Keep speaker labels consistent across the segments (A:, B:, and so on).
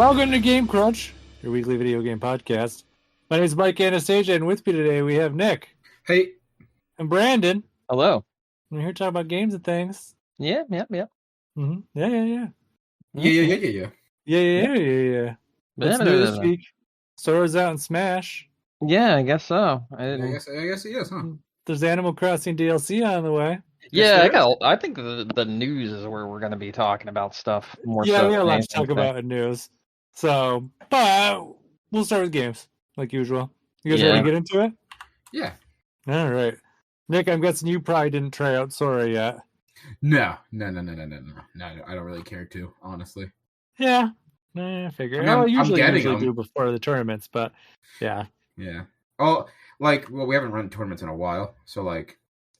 A: Welcome to Game Crunch, your weekly video game podcast. My name is Mike Anastasia, and with me today we have Nick.
B: Hey.
A: And Brandon.
C: Hello.
A: We're here to talk about games and things.
C: Yeah.
A: Mm-hmm. Yeah.
B: Yeah.
A: What's new this week? Sora's out in Smash.
C: Yeah, I guess so.
B: I guess he is, huh?
A: There's Animal Crossing DLC on the way.
C: Yeah, I think the news is where we're going to be talking about stuff more.
A: Yeah, we got a lot to talk about in news. So, but we'll start with games, like usual. You guys ready to get into it?
B: Yeah.
A: All right. Nick, I'm guessing you probably didn't try out Sora yet.
B: No. I don't really care to, honestly.
A: Yeah. I figure.
B: I mean,
A: usually do before the tournaments, but yeah.
B: Yeah. Oh, we haven't run tournaments in a while, so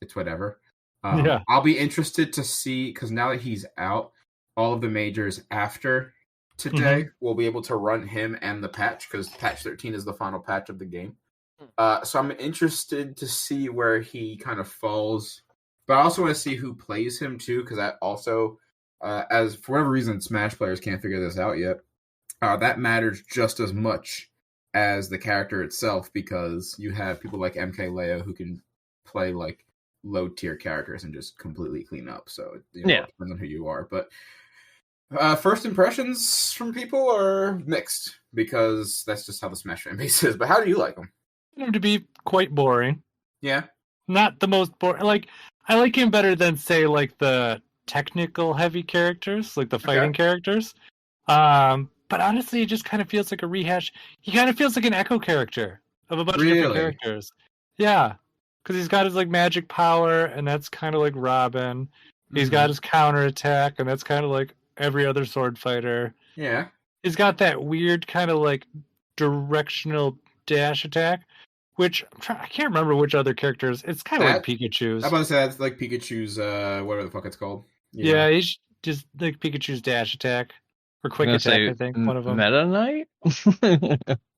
B: it's whatever.
A: Yeah.
B: I'll be interested to see, because now that he's out, all of the majors after today, we'll be able to run him and the patch, because patch 13 is the final patch of the game. So I'm interested to see where he kind of falls, but I also want to see who plays him too, because that also, as for whatever reason, Smash players can't figure this out yet. That matters just as much as the character itself, because you have people like MKLeo who can play low tier characters and just completely clean up. So it depends on who you are. But first impressions from people are mixed, because that's just how the Smash fan base is. But how do you like him?
A: Him to be quite boring.
B: Yeah.
A: Not the most boring. I like him better than, say, the technical heavy characters, like the fighting characters. But honestly, it just kind of feels like a rehash. He kind of feels like an echo character of a bunch of different characters. Yeah. Because he's got his magic power, and that's kind of like Robin. He's got his counterattack, and that's kind of like every other sword fighter.
B: Yeah.
A: He's got that weird kind of directional dash attack, which I can't remember which other characters. It's kind of like Pikachu's.
B: I'm about to say that's like Pikachu's, whatever the fuck it's called.
A: Yeah, he's just like Pikachu's dash attack. Or quick attack, I think, one of them.
C: Meta Knight?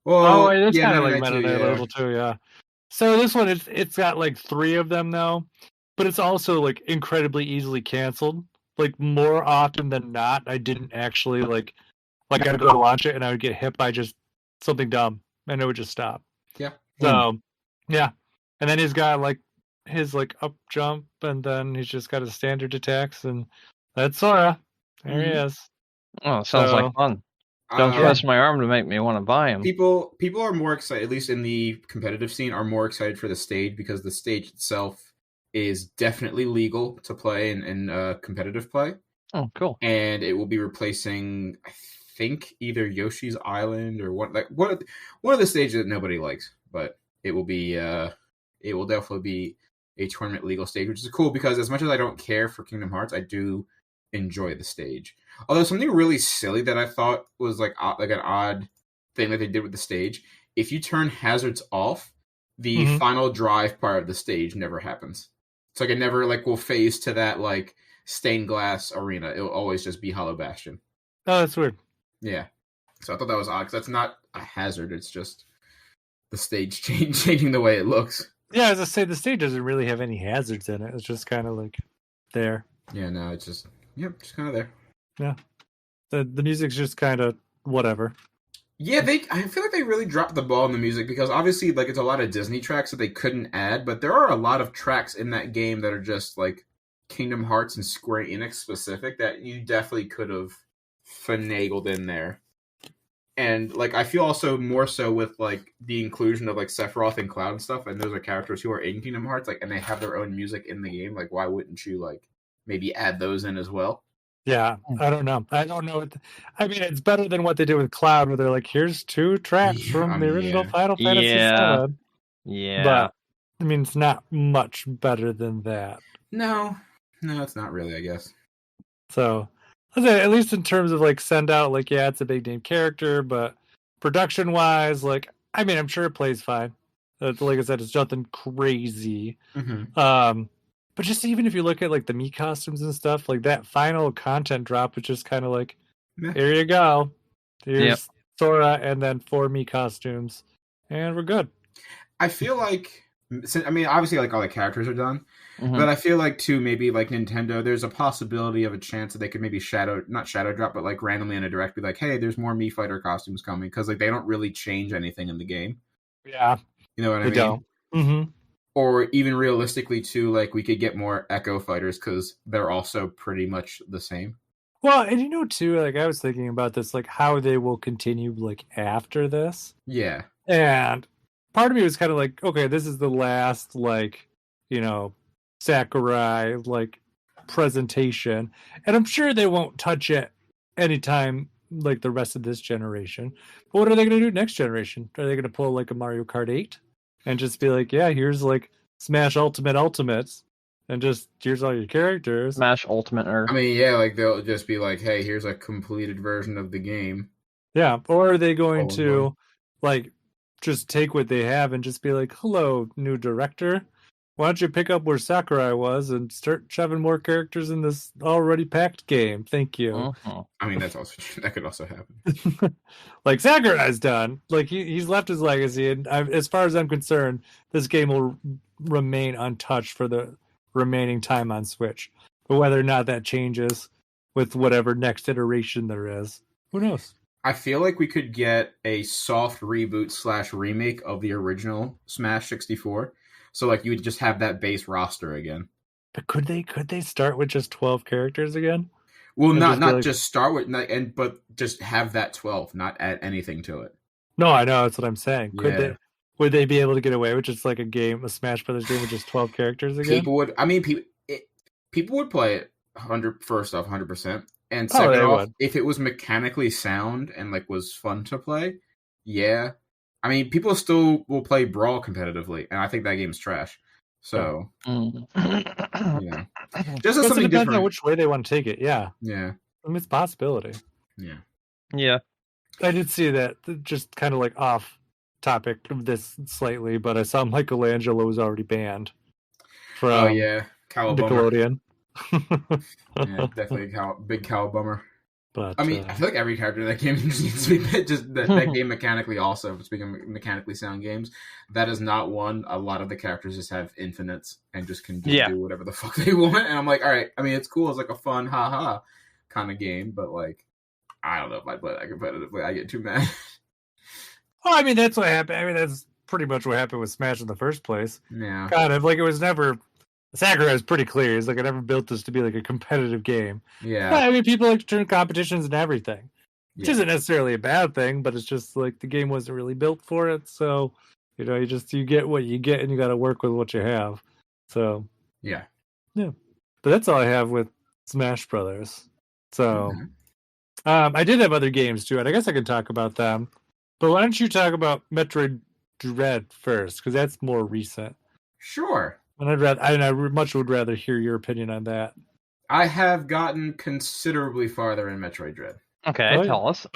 A: Well, it's kind of like Meta Knight a little too, yeah. So this one, it's got 3 of them though, but it's also incredibly easily canceled. More often than not, I didn't actually I'd go to launch it and I would get hit by just something dumb and it would just stop.
B: Yeah.
A: So yeah, and then he's got his up jump, and then he's just got his standard attacks, and that's Sora. There he is.
C: Oh, sounds like fun. Don't twist my arm to make me want to buy him.
B: People are more excited, at least in the competitive scene, are more excited for the stage, because the stage itself is definitely legal to play in competitive play.
C: Oh, cool. And
B: it will be replacing, I think, either Yoshi's Island or one of the stages that nobody likes. But it will be it will definitely be a tournament legal stage, which is cool, because as much as I don't care for Kingdom Hearts, I do enjoy the stage. Although something really silly that I thought was an odd thing that they did with the stage, if you turn hazards off, the final drive part of the stage never happens. It's it never will phase to that stained glass arena. It'll always just be Hollow Bastion.
A: Oh, that's weird.
B: Yeah. So I thought that was odd, because that's not a hazard, it's just the stage changing the way it looks.
A: Yeah, as I say, the stage doesn't really have any hazards in it. It's just kind of there.
B: Yeah, no, it's just kind of there.
A: Yeah, the music's just kind of whatever.
B: Yeah, I feel like they really dropped the ball in the music, because obviously it's a lot of Disney tracks that they couldn't add, but there are a lot of tracks in that game that are just Kingdom Hearts and Square Enix specific that you definitely could have finagled in there. And I feel also more so with the inclusion of Sephiroth and Cloud and stuff, and those are characters who are in Kingdom Hearts, and they have their own music in the game. Why wouldn't you maybe add those in as well?
A: Yeah, I don't know. I mean, it's better than what they did with Cloud, where they're here's 2 tracks from the original Final Fantasy VII.
C: Yeah.
A: But, I mean, it's not much better than that.
B: No, it's not really, I guess.
A: So, at least in terms of, send out, it's a big name character, but production-wise, I mean, I'm sure it plays fine. Like I said, it's nothing crazy. But just even if you look at the Mii costumes and stuff, that final content drop is just kind of here you go. Here's Sora and then 4 Mii costumes, and we're good.
B: I feel like I mean, obviously, like all the characters are done, but I feel like too maybe like Nintendo, there's a possibility of a chance that they could maybe not shadow drop, but like randomly in a direct be like, hey, there's more Mii Fighter costumes coming because like they don't really change anything in the game.
A: Yeah,
B: you know what I
A: they
B: mean?
A: don't. Mm-hmm.
B: Or even realistically too, like we could get more Echo Fighters because they're also pretty much the same.
A: Well, and you know too, like I was thinking about this, like how they will continue like after this.
B: Yeah.
A: And part of me was kind of like, okay, this is the last, like, you know, Sakurai, like, presentation. And I'm sure they won't touch it anytime, like, the rest of this generation. But what are they going to do next generation? Are they going to pull, like, a Mario Kart 8? And just be like, yeah, here's, like, Smash Ultimate Ultimates. And just, here's all your characters.
C: Smash Ultimate.
B: I mean, yeah, like they'll just be like, hey, here's a completed version of the game.
A: Yeah. Or are they going to, like, just take what they have and just be like, hello, new director. Why don't you pick up where Sakurai was and start shoving more characters in this already packed game? Thank you.
B: I mean, that could also happen.
A: Like Sakurai's done. Like he's left his legacy, and as far as I'm concerned, this game will remain untouched for the remaining time on Switch. But whether or not that changes with whatever next iteration there is, who knows?
B: I feel like we could get a soft reboot / remake of the original Smash 64. So like you would just have that base roster again.
A: But could they start with just 12 characters again?
B: Well, just start with but just have that 12, not add anything to it.
A: No, I know, that's what I'm saying.
B: Yeah.
A: Would they be able to get away with just like a Smash Brothers game with just 12 characters again?
B: People would. I mean, people would play it 100%. And second off, if it was mechanically sound and like was fun to play, yeah. I mean, people still will play Brawl competitively, and I think that game's trash. So, yeah. Just as something
A: depends
B: different.
A: on which way they want to take it. Yeah.
B: Yeah.
A: I mean, it's a possibility.
B: Yeah.
C: Yeah.
A: I did see that, just kind of like off topic of this slightly, but I saw Michelangelo was already banned from Nickelodeon.
B: Yeah, definitely a big cow bummer.
A: But
B: I mean, I feel like every character in that game needs to be just that game mechanically. Also, speaking of mechanically sound games, that is not one. A lot of the characters just have infinites and just can do whatever the fuck they want. And I'm like, all right. I mean, it's cool. It's like a fun, haha, kind of game. But like, I don't know if I play that competitively. I get too mad.
A: Well, I mean, that's what happened. I mean, that's pretty much what happened with Smash in the first place.
B: Yeah,
A: kind of like it was never. Sakurai is pretty clear. He's like, I never built this to be like a competitive game.
B: Yeah.
A: I mean, people like to turn competitions and everything, which isn't necessarily a bad thing, but it's just like the game wasn't really built for it. So, you get what you get and you got to work with what you have. So,
B: yeah.
A: But that's all I have with Smash Brothers. So, I did have other games too, and I guess I can talk about them. But why don't you talk about Metroid Dread first? Because that's more recent.
B: Sure.
A: And I much would rather hear your opinion on that.
B: I have gotten considerably farther in Metroid Dread.
C: Okay, tell us.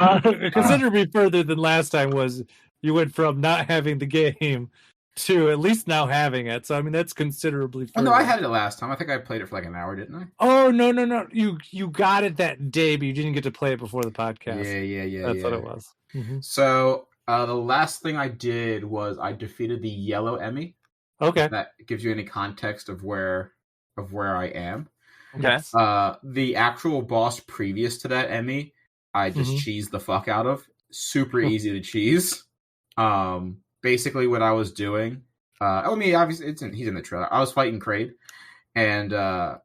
A: Considerably further than last time was you went from not having the game to at least now having it. So I mean that's considerably further.
B: Oh, no, I had it last time. I think I played it for like an hour, didn't I?
A: Oh no. You got it that day, but you didn't get to play it before the podcast.
B: Yeah.
A: That's what it was. Mm-hmm.
B: So the last thing I did was I defeated the yellow Emmy.
A: Okay.
B: If that gives you any context of where I am.
C: Okay.
B: The actual boss previous to that Emmy, I just cheesed the fuck out of. Super easy to cheese. Basically what I was doing, obviously he's in the trailer. I was fighting Kraid, and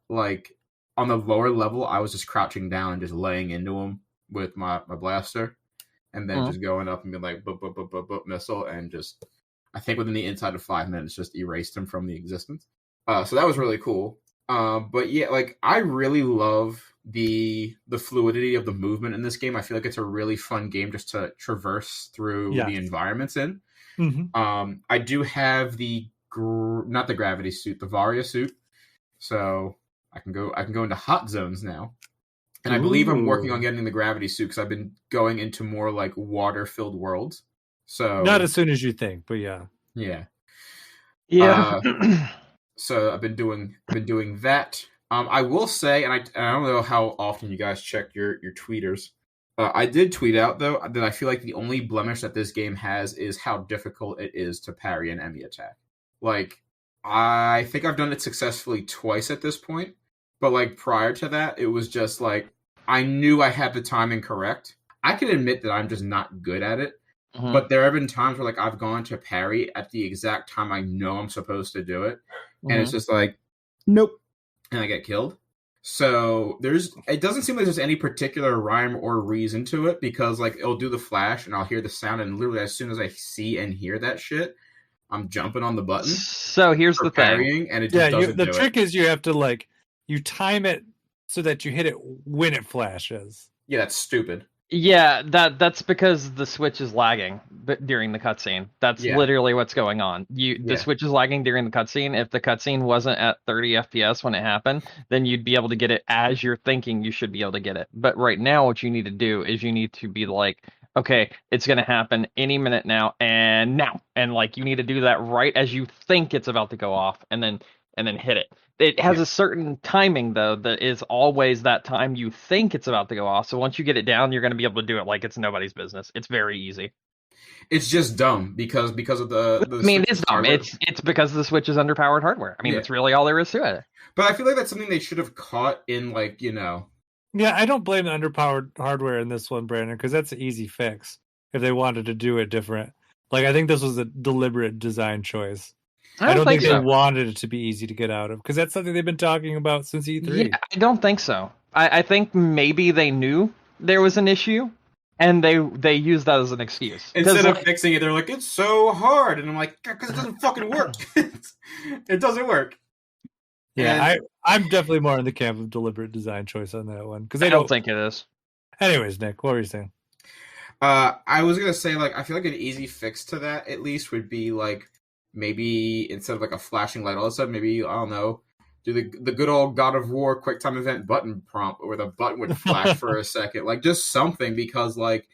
B: like on the lower level, I was just crouching down and just laying into him with my blaster, and then just going up and being like, boop, missile, and just. I think within the inside of 5 minutes, just erased him from the existence. So that was really cool. But yeah, like I really love the fluidity of the movement in this game. I feel like it's a really fun game just to traverse through the environments in. Mm-hmm. I do have not the gravity suit, the Varia suit. So I can go into hot zones now. And I believe I'm working on getting the gravity suit because I've been going into more like water-filled worlds. So
A: not as soon as you think, but yeah.
B: So I've been doing that. I will say, and I don't know how often you guys check your tweeters. I did tweet out though that I feel like the only blemish that this game has is how difficult it is to parry an Emmy attack. Like, I think I've done it successfully twice at this point, but like prior to that, it was just like I knew I had the timing correct. I can admit that I'm just not good at it, but there have been times where like I've gone to parry at the exact time I know I'm supposed to do it, and it's just like, nope, and I get killed. So it doesn't seem like there's any particular rhyme or reason to it, because like it'll do the flash and I'll hear the sound, and literally as soon as I see and hear that shit, I'm jumping on the button.
C: So here's the
B: parrying,
C: thing,
B: and it just doesn't
A: the
B: do
A: trick
B: it.
A: is you have to like you time it so that you hit it when it flashes.
B: Yeah, that's stupid.
C: Yeah, that's because the Switch is lagging during the cutscene. That's literally what's going on. The Switch is lagging during the cutscene. If the cutscene wasn't at 30 FPS when it happened, then you'd be able to get it as you're thinking you should be able to get it. But right now, what you need to do is you need to be like, okay, it's going to happen any minute now, and like you need to do that right as you think it's about to go off, and then hit it. It has a certain timing, though, that is always that time you think it's about to go off. So once you get it down, you're going to be able to do it like it's nobody's business. It's very easy.
B: It's just dumb because of the
C: I mean, it's dumb. It's because the Switch is underpowered hardware. I mean, that's really all there is to it.
B: But I feel like that's something they should have caught in, like, you know.
A: Yeah, I don't blame the underpowered hardware in this one, Brandon, because that's an easy fix if they wanted to do it different. Like, I think this was a deliberate design choice. I don't think they wanted it to be easy to get out of, because that's something they've been talking about since E3.
C: Yeah, I don't think so. I think maybe they knew there was an issue, and they used that as an excuse.
B: Instead of fixing it, they're like, it's so hard. And I'm like, because it doesn't fucking work. It doesn't work.
A: Yeah, I'm definitely more in the camp of deliberate design choice on that one. Because
C: I don't think it is.
A: Anyways, Nick, what were you saying?
B: I was going to say, like, I feel like an easy fix to that, at least, would be, like, maybe instead of like a flashing light all of a sudden, maybe, I don't know, do the good old God of War quick time event button prompt where the button would flash for a second. Like, just something, because like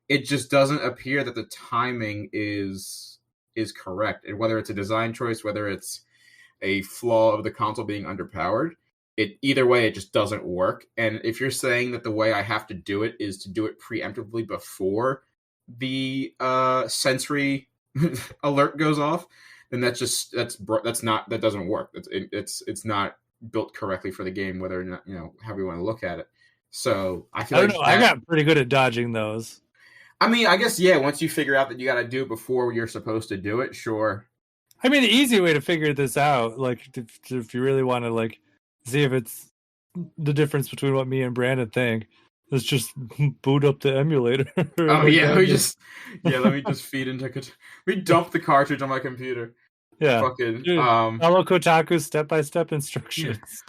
B: it just doesn't appear that the timing is correct. And whether it's a design choice, whether it's a flaw of the console being underpowered, either way it just doesn't work. And if you're saying that the way I have to do it is to do it preemptively before the sensory alert goes off, then that doesn't work. It's not built correctly for the game, whether or not, you know, how we want to look at it. So I don't know.
A: I got pretty good at dodging those.
B: I mean, I guess, yeah, once you figure out that you got to do it before you're supposed to do it, sure.
A: I mean, the easy way to figure this out, like if you really want to like see if it's the difference between what me and Brandon think, is just boot up the emulator.
B: Oh yeah, let me just feed into we dump the cartridge on my computer.
A: Yeah,
B: fucking
A: follow Kotaku's step-by-step instructions.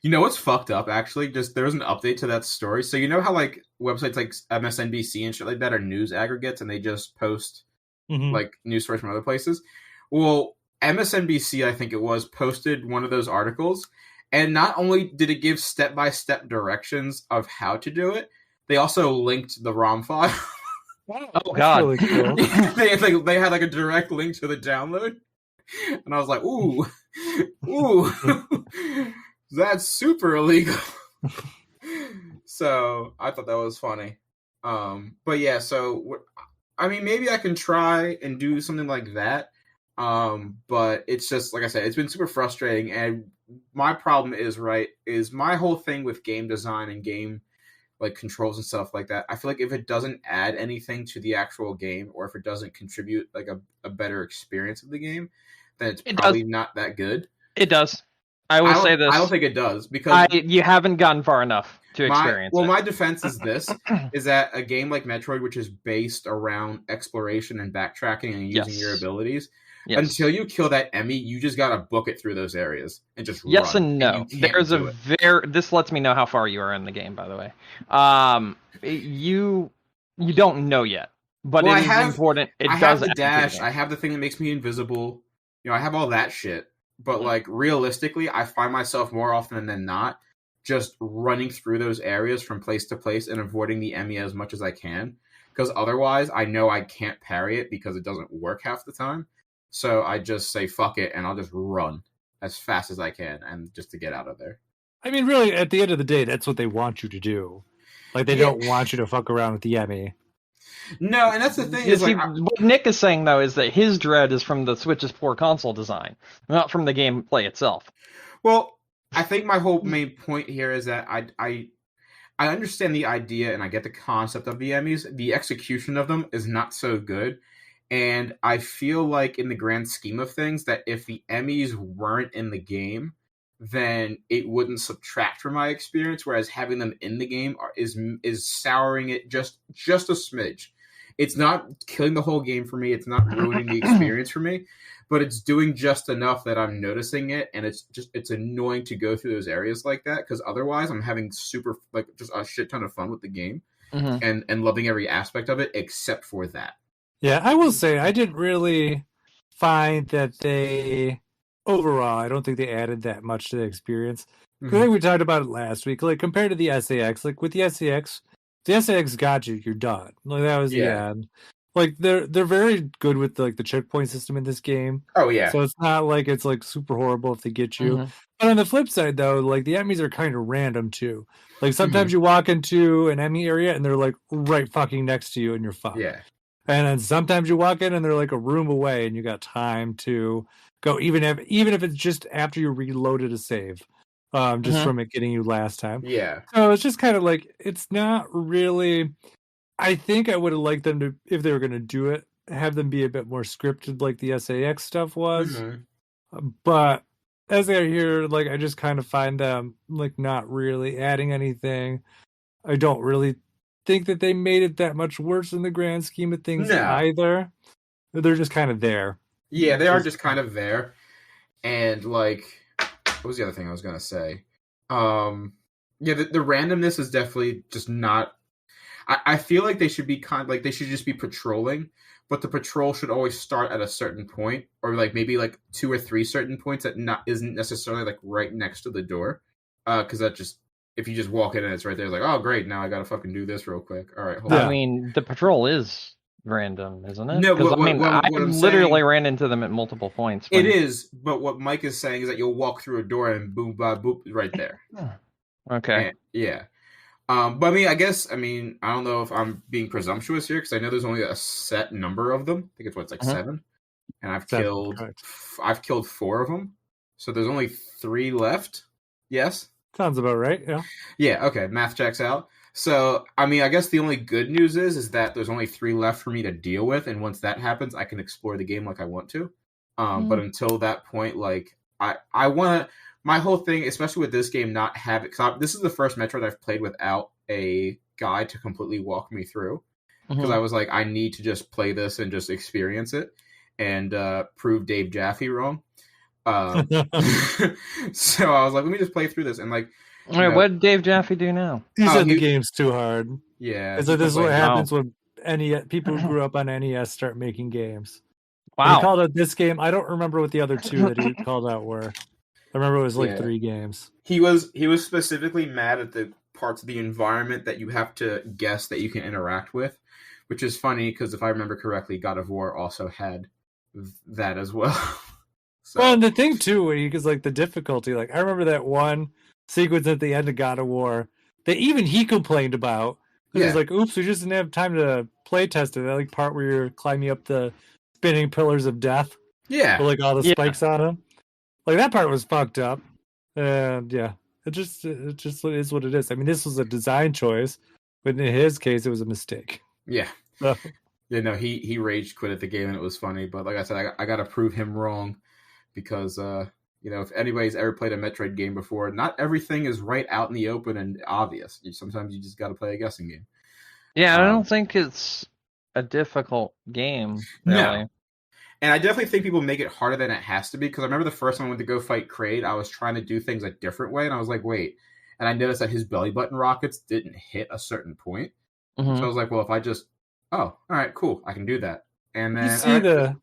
B: You know what's fucked up? Actually, just there was an update to that story. So you know how like websites like MSNBC and shit like that are news aggregates, and they just post like news stories from other places. Well, MSNBC, I think it was, posted one of those articles. And not only did it give step-by-step directions of how to do it, they also linked the ROM file.
C: Oh God!
A: Really cool.
B: they had like a direct link to the download, and I was like, ooh, that's super illegal. So I thought that was funny. But yeah, so I mean, maybe I can try and do something like that. But it's just, like I said, it's been super frustrating, and my problem is my whole thing with game design and game like controls and stuff like that. I feel like if it doesn't add anything to the actual game, or if it doesn't contribute like a better experience of the game, then it's probably not that good.
C: It does. I will say this.
B: I don't think it does, because
C: you haven't gotten far enough to experience it.
B: My defense is this, is that a game like Metroid, which is based around exploration and backtracking and using your abilities, until you kill that Emmy, you just gotta book it through those areas and just run.
C: Yes and no. There's a this lets me know how far you are in the game, by the way. You don't know yet, but it is important. I have the dash.
B: I have the thing that makes me invisible. You know, I have all that shit. But like realistically, I find myself more often than not just running through those areas from place to place and avoiding the Emmy as much as I can, because otherwise I know I can't parry it because it doesn't work half the time. So I just say fuck it, and I'll just run as fast as I can, and just to get out of there.
A: I mean, really, at the end of the day, that's what they want you to do. Like, they don't want you to fuck around with the Emmy.
B: No, and that's the thing is
C: what Nick is saying though is that his dread is from the Switch's poor console design, not from the gameplay itself.
B: Well, I think my whole main point here is that I understand the idea and I get the concept of the Emmys. The execution of them is not so good. And I feel like in the grand scheme of things that if the Emmys weren't in the game, then it wouldn't subtract from my experience. Whereas having them in the game is souring it just a smidge. It's not killing the whole game for me. It's not ruining the experience for me, but it's doing just enough that I'm noticing it, and it's annoying to go through those areas like that because otherwise I'm having just a shit ton of fun with the game and loving every aspect of it except for that.
A: Yeah, I will say I didn't really find that they overall. I don't think they added that much to the experience. I think we talked about it last week. Like compared to the SAX, like with the SAX got you. You're done. Like that was the end. Like they're very good with the checkpoint system in this game.
B: Oh yeah.
A: So it's not like it's like super horrible if they get you. But on the flip side though, like the Emmys are kind of random too. Like sometimes you walk into an Emmy area and they're like right fucking next to you and you're fucked.
B: Yeah.
A: And then sometimes you walk in and they're like a room away and you got time to go even if it's just after you reloaded a save. Just from it getting you last time.
B: Yeah.
A: So it's just kind of like it's not really. I think I would have liked them to, if they were going to do it, have them be a bit more scripted like the SAX stuff was. But as they're here, like I just kind of find them like not really adding anything. I don't really think that they made it that much worse in the grand scheme of things either. They're just kind of there.
B: Yeah, they are just kind of there. And like, what was the other thing I was gonna say? The randomness is definitely just not. I feel like they should be they should just be patrolling, but the patrol should always start at a certain point, or like maybe like 2 or 3 certain points that isn't necessarily like right next to the door, because that just if you just walk in and it's right there, it's like, oh great, now I gotta fucking do this real quick. All right, hold on.
C: I mean, the patrol is random, isn't it?
B: No, but
C: I literally ran into them at multiple points.
B: It is, but what Mike is saying is that you'll walk through a door and boom, blah, boop, right there.
C: Okay.
B: And, yeah. But I mean, I don't know if I'm being presumptuous here because I know there's only a set number of them. I think it's 7, and I've killed 4 of them, so there's only 3 left. Yes,
A: sounds about right. Yeah.
B: Yeah. Okay. Math checks out. So I mean, I guess the only good news is that there's only 3 left for me to deal with, and once that happens, I can explore the game like I want to. But until that point, like I want to. My whole thing, especially with this game, not have it. Cause this is the first Metroid I've played without a guide to completely walk me through. Because I was like, I need to just play this and just experience it and prove Dave Jaffe wrong. So I was like, let me just play through this and like.
C: Wait, what did Dave Jaffe do now?
A: He said the game's too hard.
B: Yeah,
A: it's like this is what happens when people who grew up on NES start making games.
C: Wow.
A: He called out this game. I don't remember what the other 2 that he called out were. I remember it was like 3 games.
B: He was specifically mad at the parts of the environment that you have to guess that you can interact with, which is funny because if I remember correctly, God of War also had that as well. So.
A: Well, and the thing too, because like the difficulty, like I remember that one sequence at the end of God of War that even he complained about. He was like, "Oops, we just didn't have time to play test it." That like part where you're climbing up the spinning pillars of death.
B: Yeah,
A: with like all the spikes on them. Like that part was fucked up, and it just is what it is. I mean, this was a design choice, but in his case, it was a mistake.
B: Yeah,
A: so.
B: Yeah. No, he rage quit at the game, and it was funny. But like I said, I got to prove him wrong because if anybody's ever played a Metroid game before, not everything is right out in the open and obvious. Sometimes you just got to play a guessing game.
C: Yeah, I don't think it's a difficult game. Really.
B: No. And I definitely think people make it harder than it has to be, because I remember the first time I went to go fight Kraid, I was trying to do things a different way, and I was like, wait. And I noticed that his belly button rockets didn't hit a certain point. So I was like, well, if I just... Oh, all right, cool. I can do that. And then...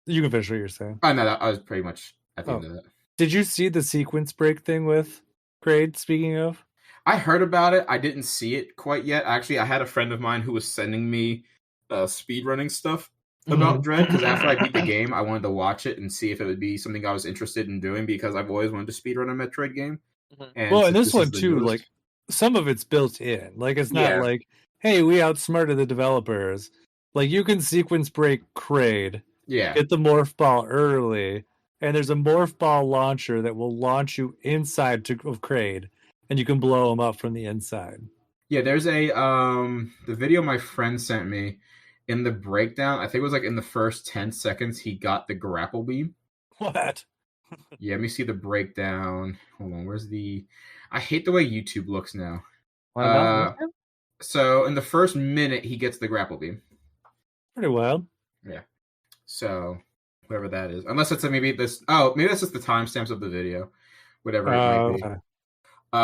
A: You can finish what you're saying.
B: Oh, no, I was pretty much at the end of that.
A: Did you see the sequence break thing with Kraid, speaking of?
B: I heard about it. I didn't see it quite yet. Actually, I had a friend of mine who was sending me speedrunning stuff about Dread, because after I beat the game, I wanted to watch it and see if it would be something I was interested in doing, because I've always wanted to speedrun a Metroid game.
A: And this one too, like some of it's built in. Like it's not like hey, we outsmarted the developers. Like, you can sequence break Kraid, get the morph ball early, and there's a morph ball launcher that will launch you inside of Kraid, and you can blow them up from the inside.
B: Yeah, there's the video my friend sent me. In the breakdown, I think it was like in the first 10 seconds, he got the grapple beam.
A: What?
B: Yeah, let me see the breakdown. Hold on, where's the... I hate the way YouTube looks now.
C: What about YouTube?
B: So, in the first minute, he gets the grapple beam.
A: Pretty wild.
B: Yeah. So, whatever that is. Unless it's maybe this... Oh, maybe that's just the timestamps of the video. Whatever it might be. Okay.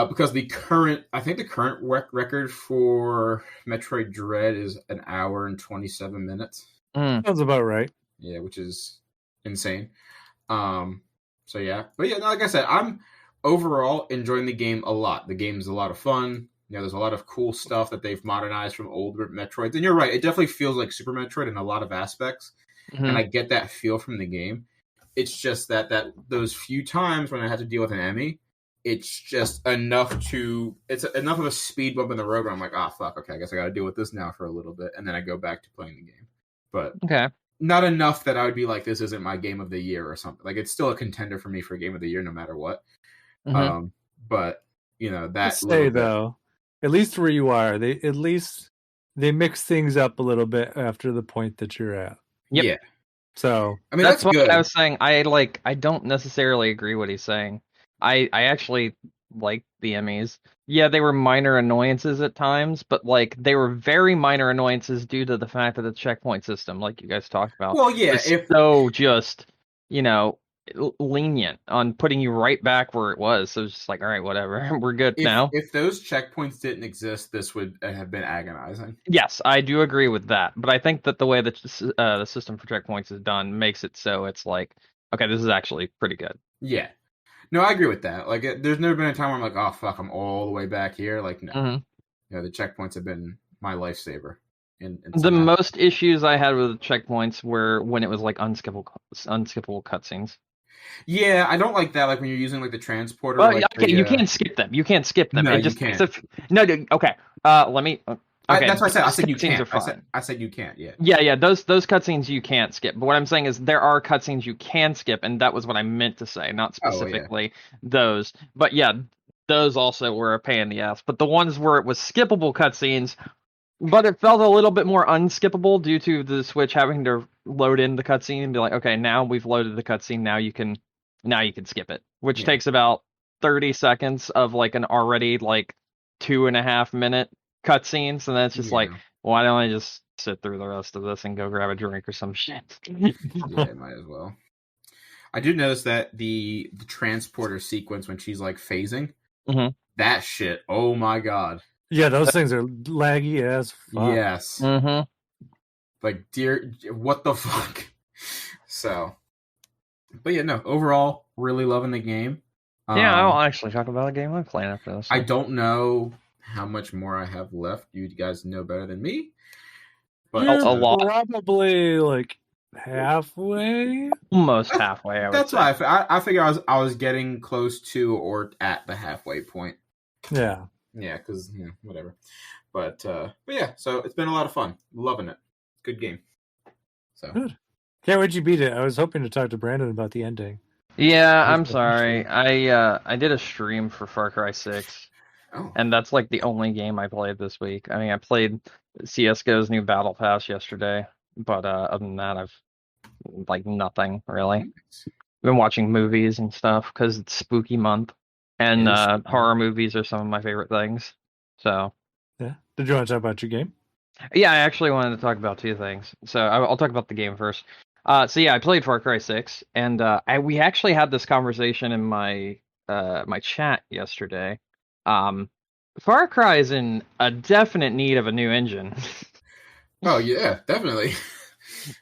B: Because I think the current record for Metroid Dread is 1 hour and 27 minutes.
A: Sounds about right.
B: Yeah, which is insane. So yeah, but yeah, like I said, I'm overall enjoying the game a lot. The game's a lot of fun. You know, there's a lot of cool stuff that they've modernized from older Metroids. And you're right, it definitely feels like Super Metroid in a lot of aspects. Mm-hmm. And I get that feel from the game. It's just that those few times when I had to deal with an enemy, it's just enough it's enough of a speed bump in the road where I'm like, fuck, okay, I guess I gotta deal with this now for a little bit, and then I go back to playing the game. But not enough that I would be like, this isn't my game of the year or something. Like, it's still a contender for me for game of the year no matter what. Mm-hmm. But you know, that
A: though, at least where you are, they mix things up a little bit after the point that you're at.
C: Yep. Yeah.
A: So
C: I mean, that's what good. I was saying. I don't necessarily agree what he's saying. I actually like the Emmys. Yeah, they were minor annoyances at times, but like they were very minor annoyances due to the fact that the checkpoint system, like you guys talked about,
B: well, yeah,
C: just lenient on putting you right back where it was. So it's just like, all right, whatever, we're good now.
B: If those checkpoints didn't exist, this would have been agonizing.
C: Yes, I do agree with that, but I think that the way that the system for checkpoints is done makes it so it's like, okay, this is actually pretty good.
B: Yeah. No, I agree with that. Like, there's never been a time where I'm like, oh, fuck, I'm all the way back here. Like, no. Mm-hmm. You know, the checkpoints have been my lifesaver.
C: The most issues I had with the checkpoints were when it was, like, unskippable cutscenes.
B: Yeah, I don't like that, like, when you're using, like, the transporter.
C: Well,
B: like
C: okay, you can't skip them. You can't skip them.
B: No, you can't.
C: Okay, let me... Okay,
B: that's what I said. I said you can't. I said you can't. Yeah.
C: Yeah. Those cutscenes you can't skip. But what I'm saying is there are cutscenes you can skip, and that was what I meant to say, not specifically those. But yeah, those also were a pain in the ass. But the ones where it was skippable cutscenes, but it felt a little bit more unskippable due to the Switch having to load in the cutscene and be like, okay, now we've loaded the cutscene. Now you can skip it, which takes about 30 seconds of like an already like 2.5 minute cutscenes, and then it's just like, why don't I just sit through the rest of this and go grab a drink or some shit?
B: Yeah, might as well. I do notice that the transporter sequence when she's like phasing, that shit, oh my god.
A: Yeah, those things are laggy as fuck.
B: Yes.
C: Mm-hmm.
B: Like, dear, what the fuck? So, but yeah, no, overall, really loving the game.
C: Yeah, I'll actually talk about a game I'm playing after this.
B: I don't know how much more I have left. You guys know better than me.
A: But a lot. Probably like halfway.
C: Almost halfway. I would
B: That's
C: say.
B: why I figure I was getting close to or at the halfway point.
A: Yeah.
B: Yeah, because whatever. But yeah, so it's been a lot of fun. Loving it. Good game. So
A: good. Can't wait you beat it. I was hoping to talk to Brandon about the ending.
C: Yeah, I'm sorry. I did a stream for Far Cry 6.
B: Oh.
C: And that's like the only game I played this week. I mean, I played CSGO's new Battle Pass yesterday, but other than that, I've like nothing really. I've been watching movies and stuff because it's spooky month, and horror movies are some of my favorite things. So,
A: yeah. Did you want to talk about your game?
C: Yeah, I actually wanted to talk about two things. So I'll talk about the game first. So yeah, I played Far Cry 6, and we actually had this conversation in my my chat yesterday. Far Cry is in a definite need of a new engine.
B: Oh yeah, definitely.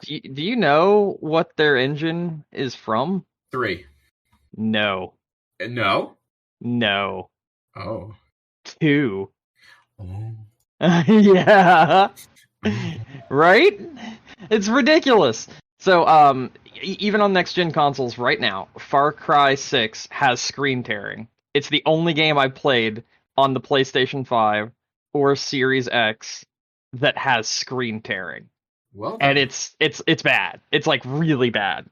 C: Do you know what their engine is from?
B: 3.
C: No.
B: No?
C: No.
B: Oh.
C: 2.
B: Oh.
C: Yeah. Right? It's ridiculous. So, even on next-gen consoles right now, Far Cry 6 has screen tearing. It's the only game I've played on the PlayStation 5 or Series X that has screen tearing.
B: Well
C: and
B: done.
C: it's bad. It's like really bad.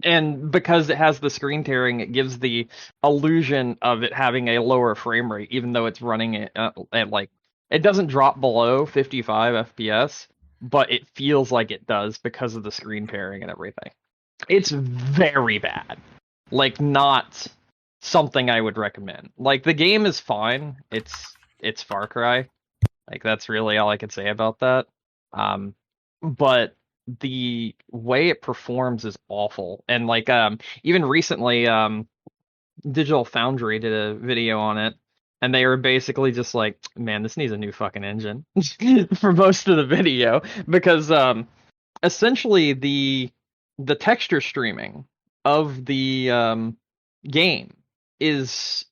C: And because it has the screen tearing, it gives the illusion of it having a lower frame rate, even though it's running it at like, it doesn't drop below 55 FPS, but it feels like it does because of the screen tearing and everything. It's very bad. Like, not something I would recommend. Like, the game is fine. It's Far Cry. Like, that's really all I could say about that. But the way it performs is awful. And like even recently Digital Foundry did a video on it, and they were basically just like, man, this needs a new fucking engine for most of the video, because essentially the texture streaming of the game is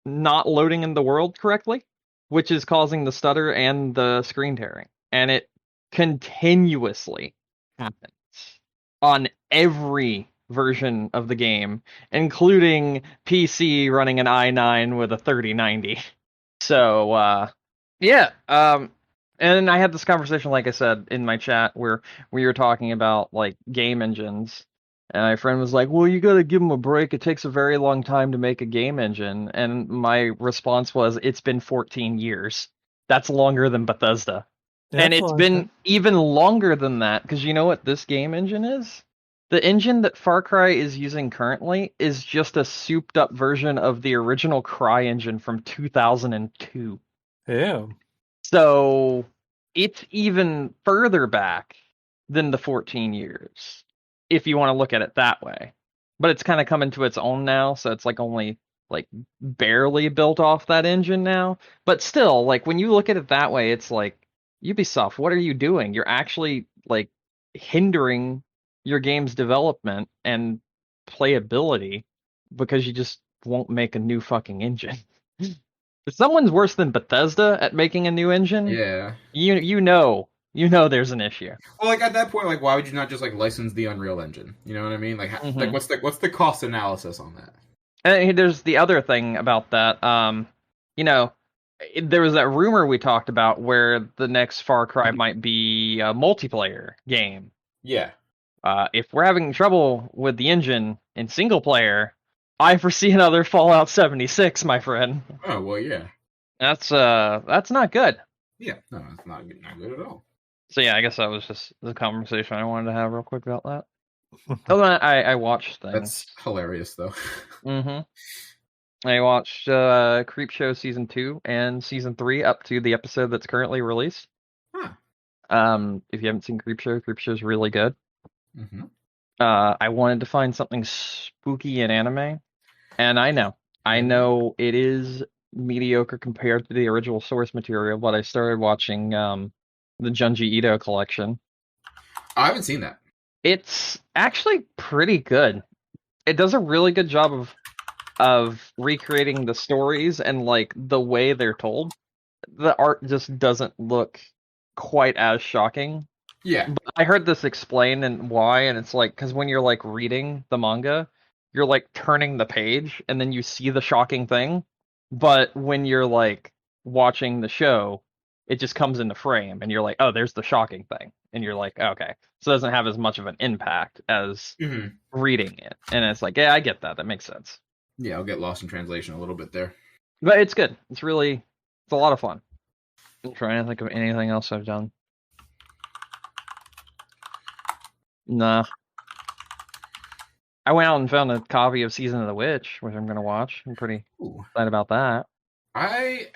C: not loading in the world correctly, which is causing the stutter and the screen tearing. And it continuously happens on every version of the game, including PC running an i9 with a 3090. So, yeah. And I had this conversation, like I said, in my chat where we were talking about like game engines. And my friend was like, well, you gotta give them a break. It takes a very long time to make a game engine. And my response was, it's been 14 years. That's longer than Bethesda. And it's been even longer than that, because you know what this game engine is? The engine that Far Cry is using currently is just a souped up version of the original Cry engine from 2002.
A: Yeah.
C: So it's even further back than the 14 years, if you want to look at it that way. But it's kind of coming to its own now, so it's like only like barely built off that engine now. But still, like when you look at it that way, it's like, Ubisoft, what are you doing? You're actually like hindering your game's development and playability because you just won't make a new fucking engine. If someone's worse than Bethesda at making a new engine,
B: Yeah.
C: you know there's an issue.
B: Well, like at that point, like why would you not just like license the Unreal Engine? You know what I mean? Like, like what's the cost analysis on that?
C: And there's the other thing about that. There was that rumor we talked about where the next Far Cry might be a multiplayer game.
B: Yeah.
C: If we're having trouble with the engine in single player, I foresee another Fallout 76, my friend.
B: Oh well, yeah.
C: That's not good.
B: Yeah, no, it's not good at all.
C: So yeah, I guess that was just the conversation I wanted to have real quick about that. I watched things.
B: That's hilarious, though.
C: I watched Creepshow Season 2 and Season 3 up to the episode that's currently released.
B: Huh.
C: If you haven't seen Creepshow's really good.
B: Mm-hmm.
C: I wanted to find something spooky in anime, and I know it is mediocre compared to the original source material, but I started watching the Junji Ito collection.
B: I haven't seen that.
C: It's actually pretty good. It does a really good job of recreating the stories and like the way they're told. The art just doesn't look quite as shocking.
B: Yeah.
C: But I heard this explained and why, and it's like, because when you're like reading the manga, you're like turning the page and then you see the shocking thing. But when you're like watching the show, it just comes into frame and you're like, oh, there's the shocking thing. And you're like, okay. So it doesn't have as much of an impact as reading it. And it's like, yeah, I get that. That makes sense.
B: Yeah, I'll get lost in translation a little bit there.
C: But it's good. It's a lot of fun. I'm trying to think of anything else I've done. Nah. I went out and found a copy of Season of the Witch, which I'm going to watch. I'm pretty excited about that.
B: I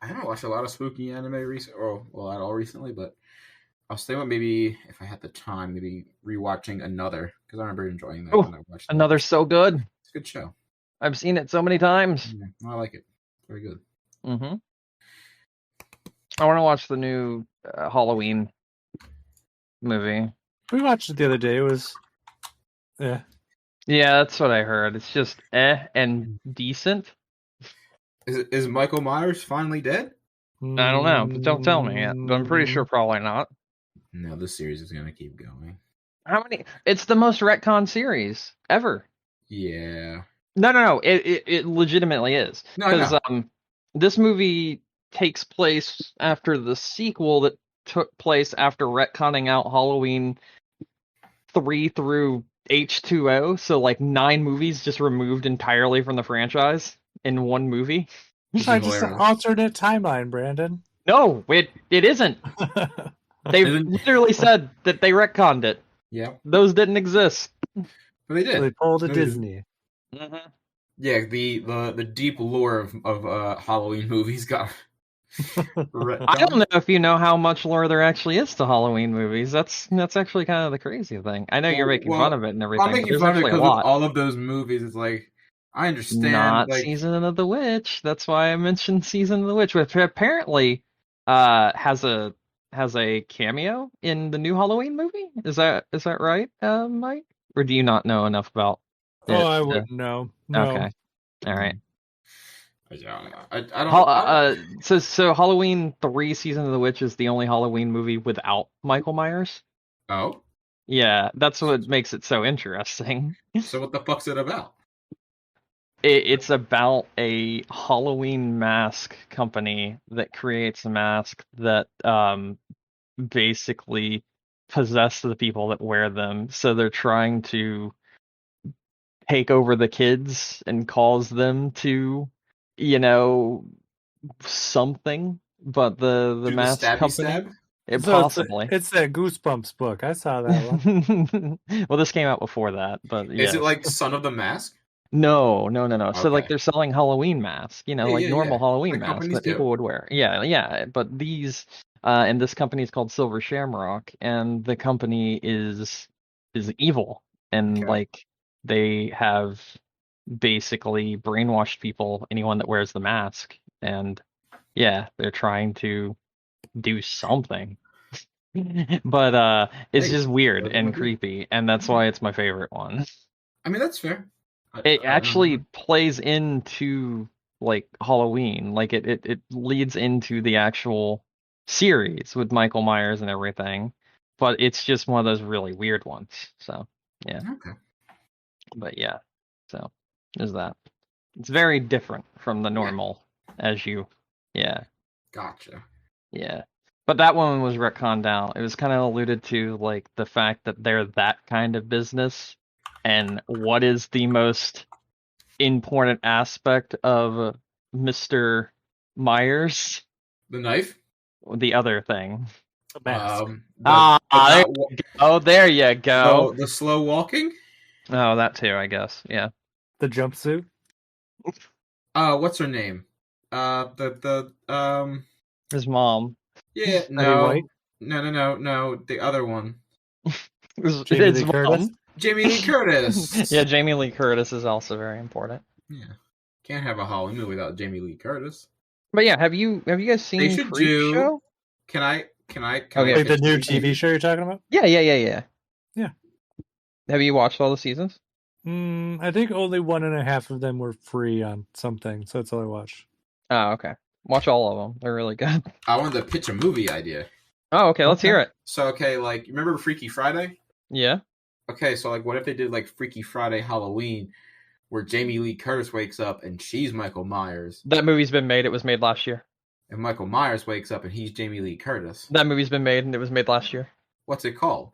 B: haven't watched a lot of spooky anime recently, or well, at all recently, but I was thinking maybe if I had the time, maybe rewatching Another, because I remember enjoying that when I watched it.
C: Another's so good.
B: It's a good show.
C: I've seen it so many times.
B: Yeah, I like it. Very good.
C: Mm-hmm. I want to watch the new Halloween movie.
A: We watched it the other day. It was,
C: yeah, that's what I heard. It's just and decent.
B: Is Michael Myers finally dead?
C: I don't know, but don't tell me yet. But I'm pretty sure probably not.
B: No, this series is gonna keep going.
C: How many? It's the most retcon series ever.
B: Yeah.
C: No. It legitimately is. Because this movie takes place after the sequel that took place after retconning out Halloween 3 through H2O, so like 9 movies just removed entirely from the franchise in one movie.
A: It's like just an alternate timeline, Brandon.
C: No, it isn't. They literally said that they retconned it.
B: Yeah.
C: Those didn't exist.
B: But they did.
A: So they pulled a Disney.
C: Mm-hmm.
B: Yeah, the deep lore of Halloween movies got.
C: I don't know if you know how much lore there actually is to Halloween movies. That's actually kind of the crazy thing. I know you're making fun of it and everything.
B: I'm making fun of it because of all of those movies. It's like I understand.
C: Not Season of the Witch. That's why I mentioned Season of the Witch, which apparently has a cameo in the new Halloween movie. Is that right, Mike? Or do you not know enough about it?
A: I wouldn't know. No.
C: Okay. All right.
B: I don't.
C: So Halloween 3 Season of the Witch is the only Halloween movie without Michael Myers.
B: Oh.
C: Yeah, that's what makes it so interesting.
B: So what the fuck's it about?
C: It's about a Halloween mask company that creates a mask that basically possess the people that wear them. So they're trying to take over the kids and cause them to, something. But the mask company, possibly.
A: It's that Goosebumps book. I saw that one.
C: Well, this came out before that, but
B: is it like Son of the Mask?
C: No.
B: Okay.
C: So like they're selling Halloween masks, normal Halloween masks that people would wear. Yeah. But these, and this company is called Silver Shamrock, and the company is evil, and like they have basically brainwashed people, anyone that wears the mask, and they're trying to do something. But it's just weird and creepy, and that's why it's my favorite one.
B: I mean, that's fair.
C: It actually plays into like Halloween, like it leads into the actual series with Michael Myers and everything, but it's just one of those really weird ones. So yeah.
B: Okay.
C: But yeah, so there's that. It's very different from the normal,
B: Gotcha.
C: Yeah. But that one was retconned out. It was kind of alluded to, like, the fact that they're that kind of business, and what is the most important aspect of Mr. Myers?
B: The knife?
C: The other thing. There you go.
B: The slow walking?
C: Oh, that too, I guess. Yeah.
A: The jumpsuit?
B: What's her name?
C: His mom.
B: Yeah, no. The other one.
A: Jamie Lee Curtis?
B: Jamie Lee Curtis.
C: Yeah, Jamie Lee Curtis is also very important.
B: Yeah. Can't have a Halloween movie without Jamie Lee Curtis.
C: But yeah, have you guys seen Creepshow?
B: Can I
A: like the new TV show you're talking about?
C: Yeah.
A: Yeah.
C: Have you watched all the seasons?
A: I think only 1.5 of them were free on something, so that's all I watched.
C: Oh, okay. Watch all of them. They're really good.
B: I wanted to pitch a movie idea.
C: Oh, okay. Let's hear it.
B: So, like, remember Freaky Friday?
C: Yeah.
B: Okay, so, like, what if they did, like, Freaky Friday Halloween, where Jamie Lee Curtis wakes up and she's Michael Myers?
C: That movie's been made. It was made last year.
B: And Michael Myers wakes up and he's Jamie Lee Curtis.
C: That movie's been made, and it was made last year.
B: What's it called?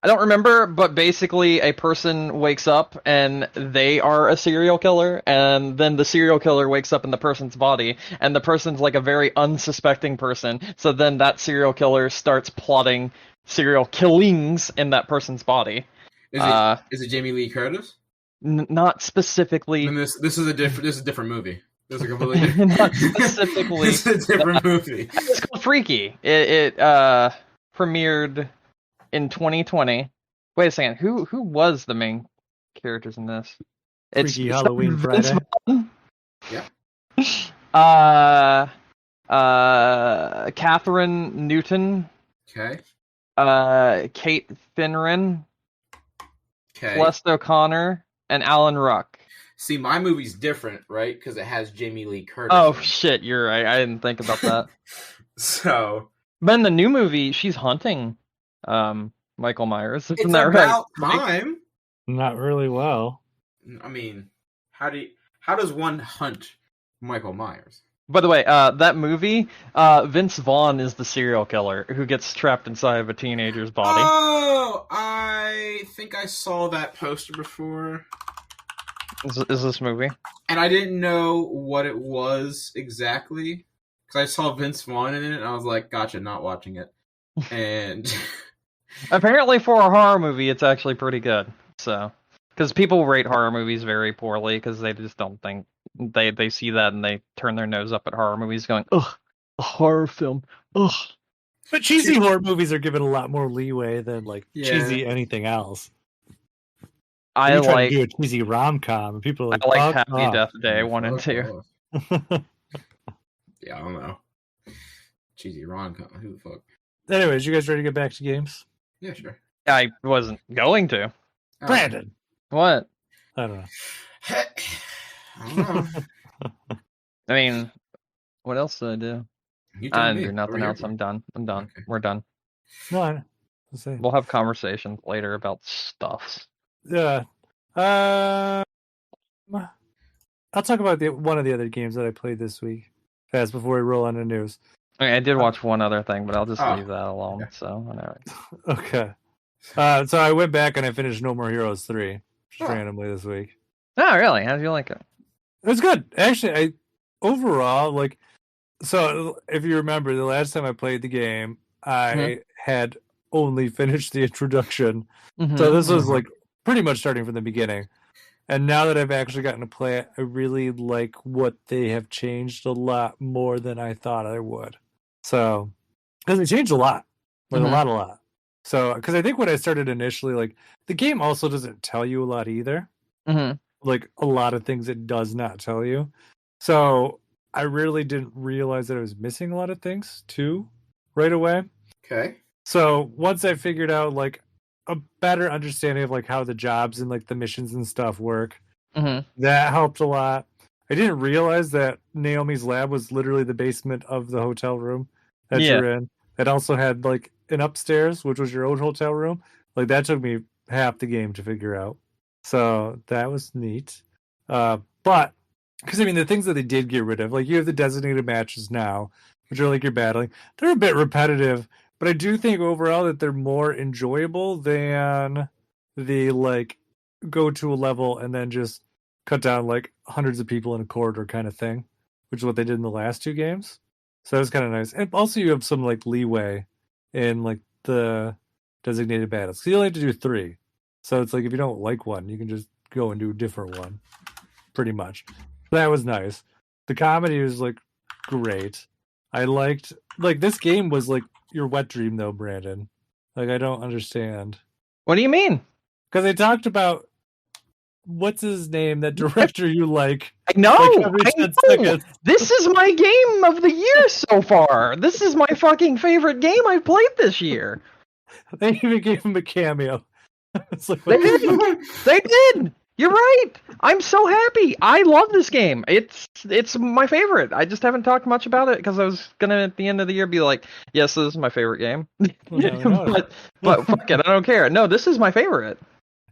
C: I don't remember, but basically a person wakes up and they are a serial killer, and then the serial killer wakes up in the person's body, and the person's like a very unsuspecting person, so then that serial killer starts plotting serial killings in that person's body.
B: Is it Jamie Lee Curtis?
C: Not specifically.
B: And this is a different movie. This is a completely different.
C: Not specifically.
B: This is a different movie.
C: It's called Freaky. It premiered in 2020. Wait a second. Who was the main characters in this?
A: Freaky Halloween Friday.
B: Yeah.
C: Catherine Newton.
B: Okay.
C: Kate Finneran.
B: Okay.
C: Celeste O'Connor and Alan Ruck.
B: See, my movie's different, right? Because it has Jamie Lee Curtis.
C: Oh shit, you're right. I didn't think about that.
B: So,
C: but in the new movie, she's hunting Michael Myers. Isn't
B: it's
C: that
B: about
C: right?
B: time.
A: Not really well.
B: I mean, how does one hunt Michael Myers?
C: By the way, that movie, Vince Vaughn is the serial killer who gets trapped inside of a teenager's body.
B: Oh, I think I saw that poster before.
C: Is this movie?
B: And I didn't know what it was exactly. Because I saw Vince Vaughn in it, and I was like, gotcha, not watching it. And...
C: Apparently for a horror movie, it's actually pretty good. So, because people rate horror movies very poorly, because they just don't think... They see that and they turn their nose up at horror movies going, ugh, a horror film, ugh.
A: But cheesy horror movies are given a lot more leeway than cheesy anything else.
C: I like
A: to do a cheesy rom-com and people are like,
C: I like Happy Death Day 1 and 2.
B: Yeah, I don't know. Cheesy rom-com, who the fuck?
A: Anyways, you guys ready to get back to games?
B: Yeah, sure.
C: I wasn't going to.
A: Brandon!
C: What?
A: I don't know.
B: I don't know.
C: I mean, what else did I do? I didn't do nothing else. I'm done. Okay. We're done.
A: No, I know.
C: We'll have conversations later about stuff.
A: Yeah. I'll talk about one of the other games that I played this week fast before we roll on the news.
C: I did watch one other thing, but I'll just leave that alone. Okay. So, whatever.
A: Okay. So I went back and I finished No More Heroes 3 just randomly this week.
C: Oh, really? How did you like it?
A: It was good. Actually, overall, so if you remember, the last time I played the game, I had only finished the introduction. Mm-hmm. So this was pretty much starting from the beginning. And now that I've actually gotten to play it, I really like what they have changed a lot more than I thought I would. So, because they changed a lot. A lot. So, because I think when I started initially, the game also doesn't tell you a lot either. Mm-hmm. A lot of things it does not tell you. So I really didn't realize that I was missing a lot of things too right away.
B: Okay.
A: So once I figured out a better understanding of how the jobs and the missions and stuff work, that helped a lot. I didn't realize that Naomi's lab was literally the basement of the hotel room that you're in. It also had an upstairs, which was your old hotel room. That took me half the game to figure out. So that was neat. But, because the things that they did get rid of, you have the designated matches now, which are you're battling. They're a bit repetitive, but I do think overall that they're more enjoyable than the, go to a level and then just cut down, hundreds of people in a corridor kind of thing, which is what they did in the last two games. So that was kind of nice. And also you have some, leeway in, the designated battles. So you only have to do 3. So it's if you don't like one, you can just go and do a different one, pretty much. That was nice. The comedy was great. I liked this game was your wet dream though, Brandon. I don't understand.
C: What do you mean?
A: Because they talked about what's his name, that director you like.
C: I know. This is my game of the year so far. This is my fucking favorite game I've played this year.
A: They even gave him a cameo.
C: They did. You're right. I'm so happy. I love this game. It's my favorite. I just haven't talked much about it because I was gonna at the end of the year be like, yes, this is my favorite game. but fuck it, I don't care. No, this is my favorite.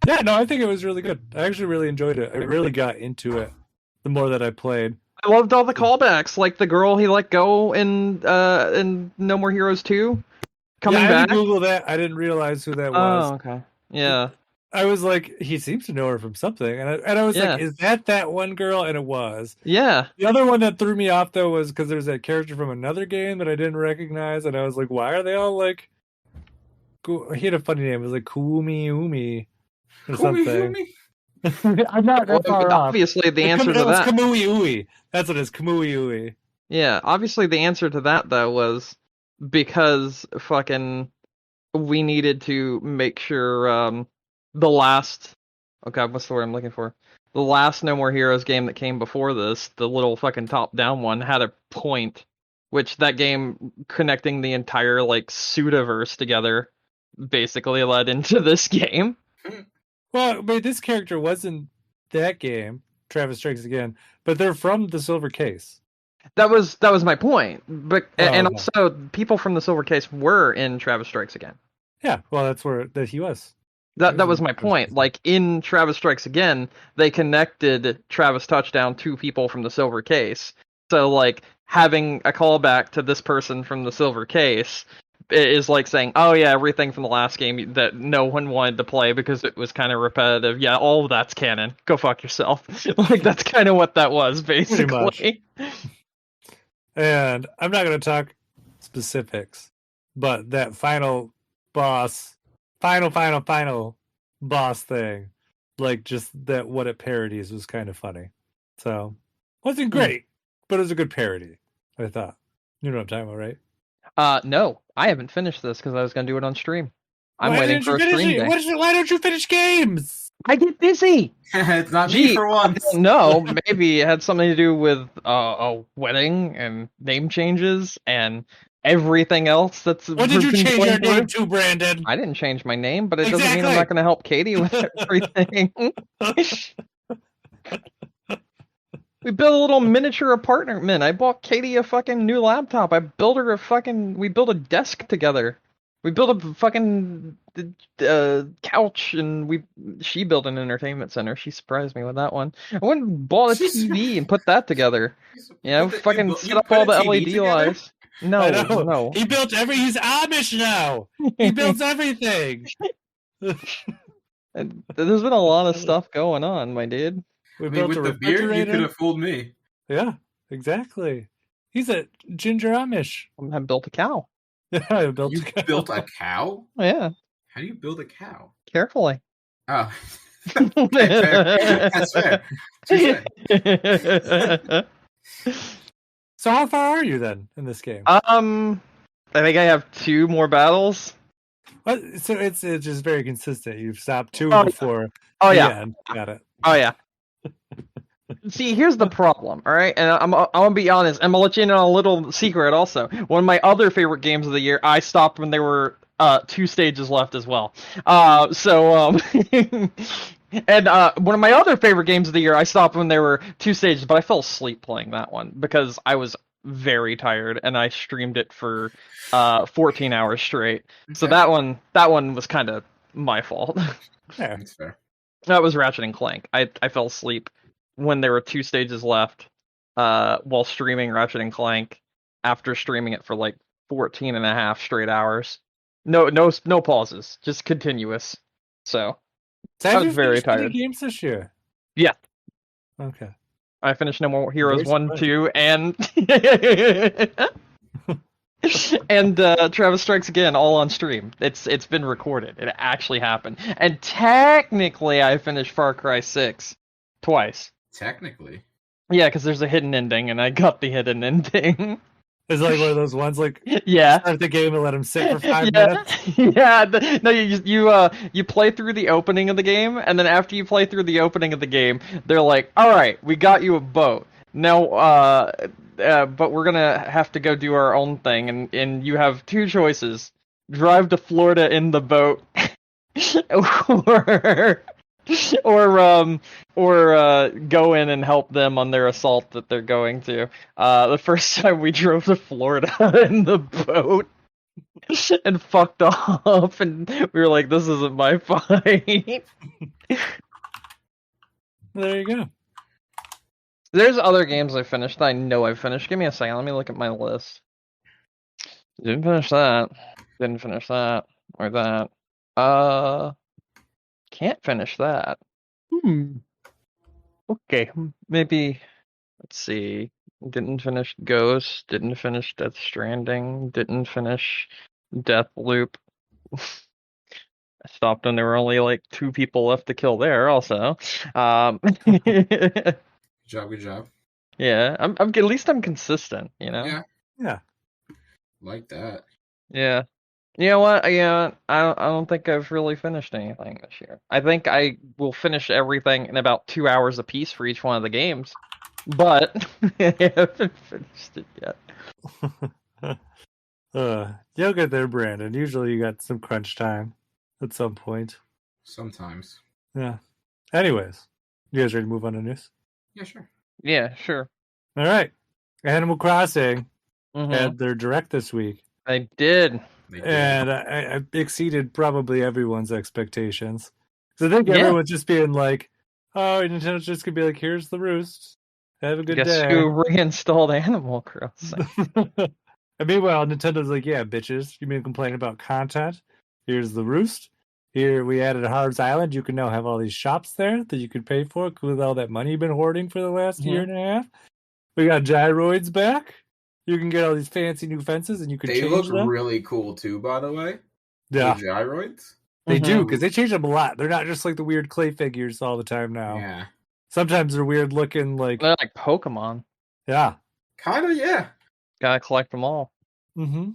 A: Yeah, no, I think it was really good. I actually really enjoyed it. I really got into it the more that I played.
C: I loved all the callbacks, like the girl he let go in No More Heroes 2 coming back.
A: I didn't Google that. I didn't realize who that was.
C: Oh, okay. Yeah.
A: I was like, he seems to know her from something. And I was like, is that one girl? And it was.
C: Yeah.
A: The other one that threw me off, though, was because there's that character from another game that I didn't recognize. And I was like, why are they all he had a funny name. It was Kuumi Umi or something. I'm not that far off.
C: Obviously, the answer to that.
A: Kamui Ui. That's what it is, Kamui Ui.
C: Yeah, obviously the answer to that, though, was because fucking we needed to make sure the last... Oh god, what's the word I'm looking for? The last No More Heroes game that came before this, the little fucking top-down one, had a point, which that game connecting the entire, Sudaverse together basically led into this game.
A: Well, but this character wasn't that game, Travis Strikes Again, but they're from the Silver Case.
C: That was my point. But also people from the Silver Case were in Travis Strikes Again.
A: Yeah, well, that's where he was.
C: That was my point. In Travis Strikes Again, they connected Travis Touchdown to people from the Silver Case. So having a callback to this person from the silver case is like saying, oh yeah, everything from the last game that no one wanted to play because it was kind of repetitive. Yeah, all of that's canon. Go fuck yourself. Like, that's kind of what that was, basically.
A: And I'm not going to talk specifics, but that final boss, final boss thing, like just that what it parodies was kind of funny. So, wasn't great, but it was a good parody, I thought. You know what I'm talking about, right?
C: No, I haven't finished this because I was going to do it on stream. I'm waiting for a stream day.
A: Why don't you finish games?
C: I get busy.
B: It's not me for once.
C: No, maybe it had something to do with a wedding and name changes and everything else that's.
A: What did you change your name to, Brandon?
C: I didn't change my name, but it doesn't mean I'm not going to help Katie with everything. We built a little miniature apartment. I bought Katie a fucking new laptop. I built her we built a desk together. We built a fucking couch, and she built an entertainment center. She surprised me with that one. I went and bought a TV and put that together. Fucking set up all the LED lights. No.
A: He built he's Amish now. He builds everything.
C: And there's been a lot of stuff going on, my dude.
B: With the beard, you could have fooled me.
A: Yeah, exactly. He's a ginger Amish.
C: I built a cow.
A: Yeah, I built
B: built a cow?
C: Yeah.
B: How do you build a cow?
C: Carefully.
B: Oh. Fair. That's fair.
A: So how far are you then in this game?
C: I think I have 2 more battles.
A: So it's just very consistent. You've stopped 2 before.
C: Oh yeah.
A: End. Got it.
C: Oh yeah. See, here's the problem, all right? And I'm gonna be honest. I'm gonna let you in on a little secret also. One of my other favorite games of the year, I stopped when there were 2 stages left as well. And one of my other favorite games of the year, I stopped when there were 2 stages, but I fell asleep playing that one because I was very tired and I streamed it for 14 hours straight. Okay. So that one was kind of my fault.
A: Yeah, that's fair.
C: That was Ratchet and Clank. I fell asleep when there were 2 stages left while streaming Ratchet and Clank after streaming it for like 14 and a half straight hours. No pauses, just continuous. So I was very tired.
A: Games this year?
C: Yeah.
A: Okay.
C: I finished No More Heroes 1, 2, and and Travis Strikes Again all on stream. It's been recorded. It actually happened. And technically I finished Far Cry 6 twice.
B: Technically?
C: Yeah, because there's a hidden ending and I got the hidden ending.
A: It's like one of those ones like
C: start
A: the game and let him sit for 5 minutes.
C: Yeah, you play through the opening of the game, and then after you play through the opening of the game, they're like, all right, we got you a boat. Now, but we're gonna have to go do our own thing, and you have 2 choices: drive to Florida in the boat, or go in and help them on their assault that they're going to. The first time we drove to Florida in the boat and fucked off, and we were like, "This isn't my fight."
A: There you go.
C: There's other games I finished that I know I finished. Give me a second. Let me look at my list. Didn't finish that. Didn't finish that. Or that. Can't finish that. Okay. Maybe. Let's see. Didn't finish Ghost. Didn't finish Death Stranding. Didn't finish Deathloop. I stopped when there were only like 2 people left to kill there. Also.
B: Good job.
C: Yeah, I'm at least I'm consistent, you know.
A: Yeah.
B: Like that.
C: Yeah. You know what? Yeah, I don't think I've really finished anything this year. I think I will finish everything in about 2 hours apiece for each one of the games, but I haven't finished it yet.
A: You'll get there, Brandon. Usually you got some crunch time at some point.
B: Sometimes.
A: Yeah. Anyways, you guys ready to move on to news?
B: Yeah, sure.
C: Yeah, sure.
A: All right. Animal Crossing had their direct this week.
C: I did.
A: And I exceeded probably everyone's expectations. So I think everyone's just being like, oh, Nintendo's just going to be like, here's the roost. Have a good
C: Guess
A: day.
C: who reinstalled Animal Crossing?
A: And meanwhile, Nintendo's like, yeah, bitches, you've been complaining about content. Here's the roost. Here we added Harv's Island. You can now have all these shops there that you could pay for with all that money you've been hoarding for the last year and a half. We got gyroids back. You can get all these fancy new fences, and you can change them.
B: They look really cool too, by the way.
A: Yeah,
B: the gyroids.
A: They do, because they change them a lot. They're not just like the weird clay figures all the time now.
B: Yeah.
A: Sometimes they're weird looking, like
C: they're like Pokemon.
A: Yeah.
B: Kind of, yeah.
C: Gotta collect them all.
A: Mm-hmm.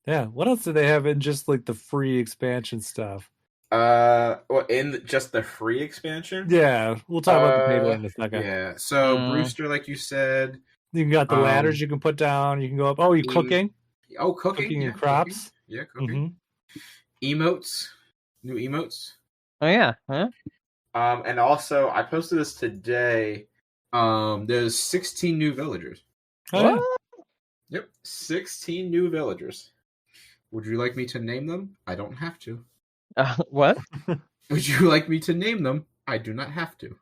A: Yeah. What else do they have in just like the free expansion stuff?
B: Well, in just the free expansion?
A: Yeah, we'll talk about the paid one in a second.
B: Yeah. So Brewster, like you said,
A: you got the ladders you can put down. You can go up. Oh, you're cooking.
B: Oh, cooking
A: and crops.
B: Cooking. Yeah, cooking. Emotes, new emotes.
C: Oh yeah. Huh?
B: And also I posted this today. There's 16 new villagers.
A: Oh,
C: What?
B: Yep, 16 new villagers. Would you like me to name them? I don't have to.
C: What?
B: Would you like me to name them? I do not have to.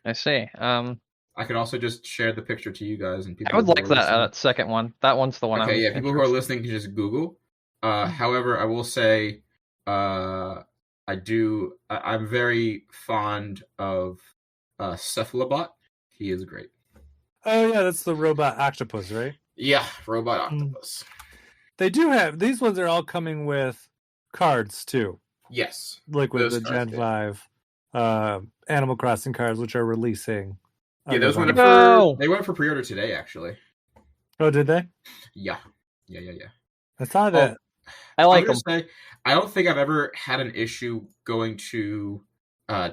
C: I see.
B: I could also just share the picture to you guys and people.
C: I would like that second one. That one's the one.
B: Okay, yeah. People who are listening can just Google. However, I will say, I'm very fond of Cephalobot. He is great.
A: Oh yeah, that's the robot octopus, right?
B: Yeah, robot octopus.
A: They do have these ones. Are all coming with cards too.
B: Yes,
A: like with the Gen 5 Animal Crossing cards, which are releasing.
B: Yeah, those went for they went for pre-order today, actually.
A: Oh, did they?
B: Yeah.
A: I saw that.
C: I like them.
B: I don't think I've ever had an issue going to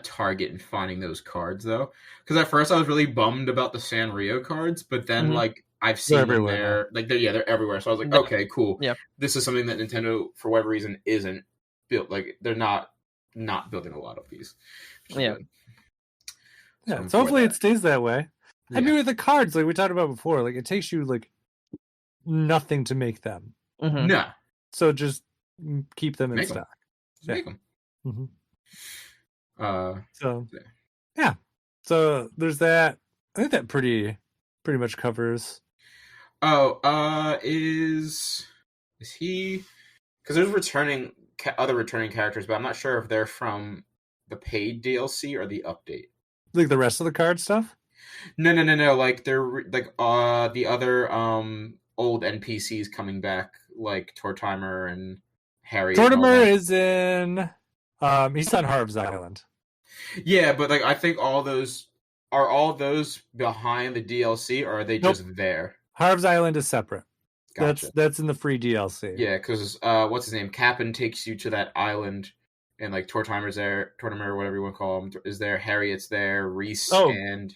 B: Target and finding those cards though, because at first I was really bummed about the Sanrio cards, but then like I've seen them there, like they're everywhere. So I was like, okay, cool.
C: Yeah,
B: this is something that Nintendo, for whatever reason, isn't built. Like they're not building a lot of these.
C: Yeah.
A: Yeah, so hopefully it stays that way. Yeah. I mean, with the cards, like we talked about before, like it takes you like nothing to make them.
C: Mm-hmm.
B: No.
A: So just keep them in stock.
B: Just make them.
A: Mm-hmm. So there's that. I think that pretty much covers.
B: Oh, is he? Because there's other returning characters, but I'm not sure if they're from the paid DLC or the update.
A: Like the rest of the card stuff?
B: No. Like they're like the other old NPCs coming back, like Tortimer and Harry.
A: Tortimer is in. He's on Harv's Island.
B: Yeah, but like I think all those behind the DLC, or are they just there?
A: Harv's Island is separate.
B: Gotcha.
A: That's in the free DLC.
B: Yeah, because what's his name? Cap'n takes you to that island. And like Tortimer's there, Tortimer, whatever you want to call him, is there. Harriet's there, Reese, and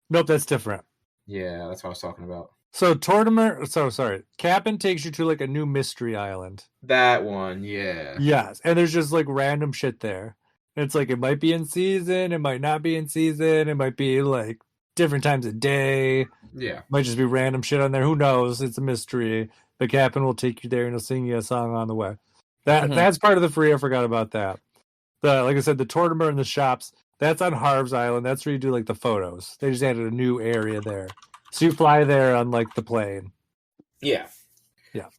A: nope, that's different.
B: Yeah, that's what I was talking about.
A: So Tortimer, sorry, Cap'n takes you to like a new mystery island.
B: That one, yeah.
A: Yes, and there's just like random shit there. And it's like it might be in season, it might not be in season, it might be like different times of day.
B: Yeah,
A: it might just be random shit on there. Who knows? It's a mystery. But Cap'n will take you there and he'll sing you a song on the way. That's part of the free. I forgot about that. Like I said, the Tortimer and the shops, that's on Harv's Island. That's where you do like the photos. They just added a new area there. So you fly there on like the plane.
B: Yeah.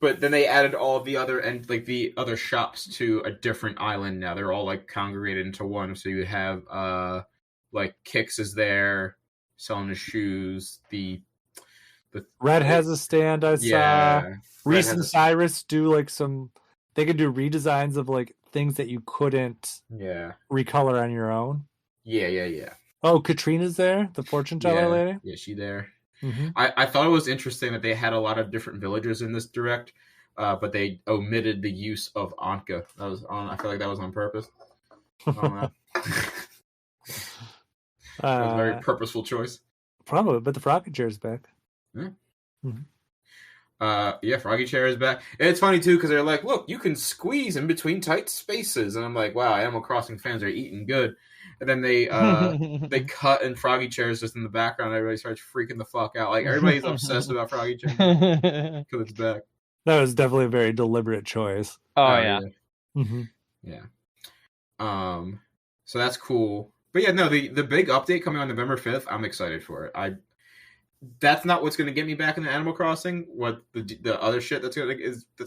B: But then they added all the other the other shops to a different island now. They're all like congregated into one. So you have like Kix is there selling his shoes. The
A: Red has a stand I saw. Reese and Cyrus do like they could do redesigns of like things that you couldn't recolor on your own.
B: Yeah.
A: Oh, Katrina's there, the fortune teller lady.
B: Yeah, she there.
A: Mm-hmm.
B: I thought it was interesting that they had a lot of different villagers in this direct, but they omitted the use of Anka. I feel like that was on purpose. That was a very purposeful choice.
A: Probably, but the Froggy Chair is back.
B: Yeah.
A: Mm-hmm.
B: Froggy Chair is back. And it's funny too because they're like, look, you can squeeze in between tight spaces, and I'm like, wow, Animal Crossing fans are eating good. And then they cut and Froggy Chair is just in the background. Everybody starts freaking the fuck out. Like everybody's obsessed about Froggy Chair because it's back.
A: That was definitely a very deliberate choice.
C: Oh yeah.
A: Mm-hmm.
B: Yeah. So that's cool. But yeah, no, the big update coming on November 5th, I'm excited for it. that's not what's going to get me back in the Animal Crossing. What the other shit that's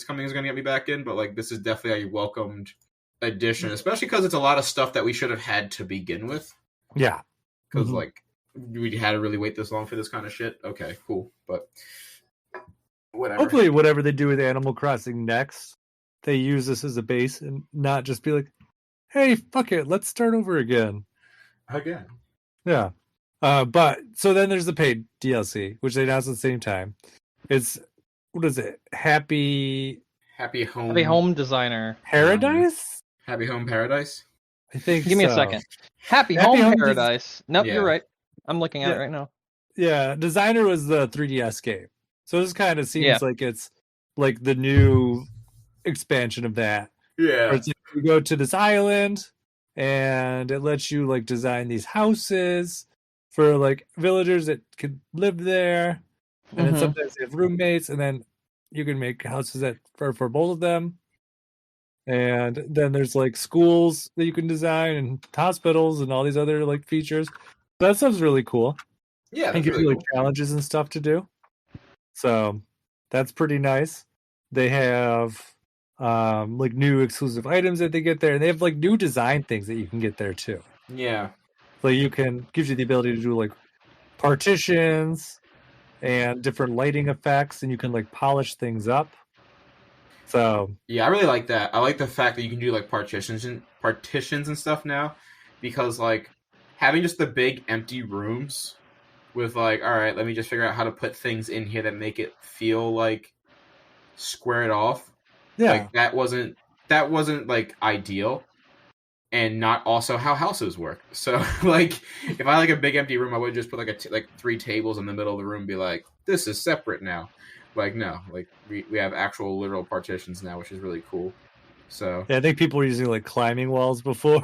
B: coming is going to get me back in. But like, this is definitely a welcomed addition, especially because it's a lot of stuff that we should have had to begin with.
A: Yeah,
B: because like we had to really wait this long for this kind of shit. Okay, cool, but whatever.
A: Hopefully, whatever they do with Animal Crossing next, they use this as a base and not just be like, "Hey, fuck it, let's start over again."
B: Again.
A: Yeah. But so then there's the paid DLC, which they announced at the same time. It's what is it? Happy
C: Home Designer
A: Paradise?
B: Happy Home Paradise?
A: I think.
C: Give me a second. Happy Home Paradise. Nope, you're right. I'm looking at it right now.
A: Yeah, Designer was the 3DS game. So this kind of seems like it's like the new expansion of that.
B: Yeah.
A: Where it's like you go to this island and it lets you like design these houses for like villagers that could live there, and then sometimes they have roommates, and then you can make houses for both of them. And then there's like schools that you can design and hospitals and all these other like features. That stuff's really cool.
B: Yeah,
A: and gives you like challenges and stuff to do. So that's pretty nice. They have like new exclusive items that they get there, and they have like new design things that you can get there too.
B: Yeah.
A: Like gives you the ability to do like partitions and different lighting effects, and you can like polish things up. So
B: yeah, I really like that. I like the fact that you can do like partitions and stuff now, because like having just the big empty rooms with like, all right, let me just figure out how to put things in here that make it feel like squared off.
A: Yeah,
B: like that wasn't like ideal. And not also how houses work. So, like, if I like a big empty room, I would just put like 3 tables in the middle of the room and be like, this is separate now. Like, no. Like, we have actual literal partitions now, which is really cool. So
A: yeah, I think people were using, like, climbing walls before.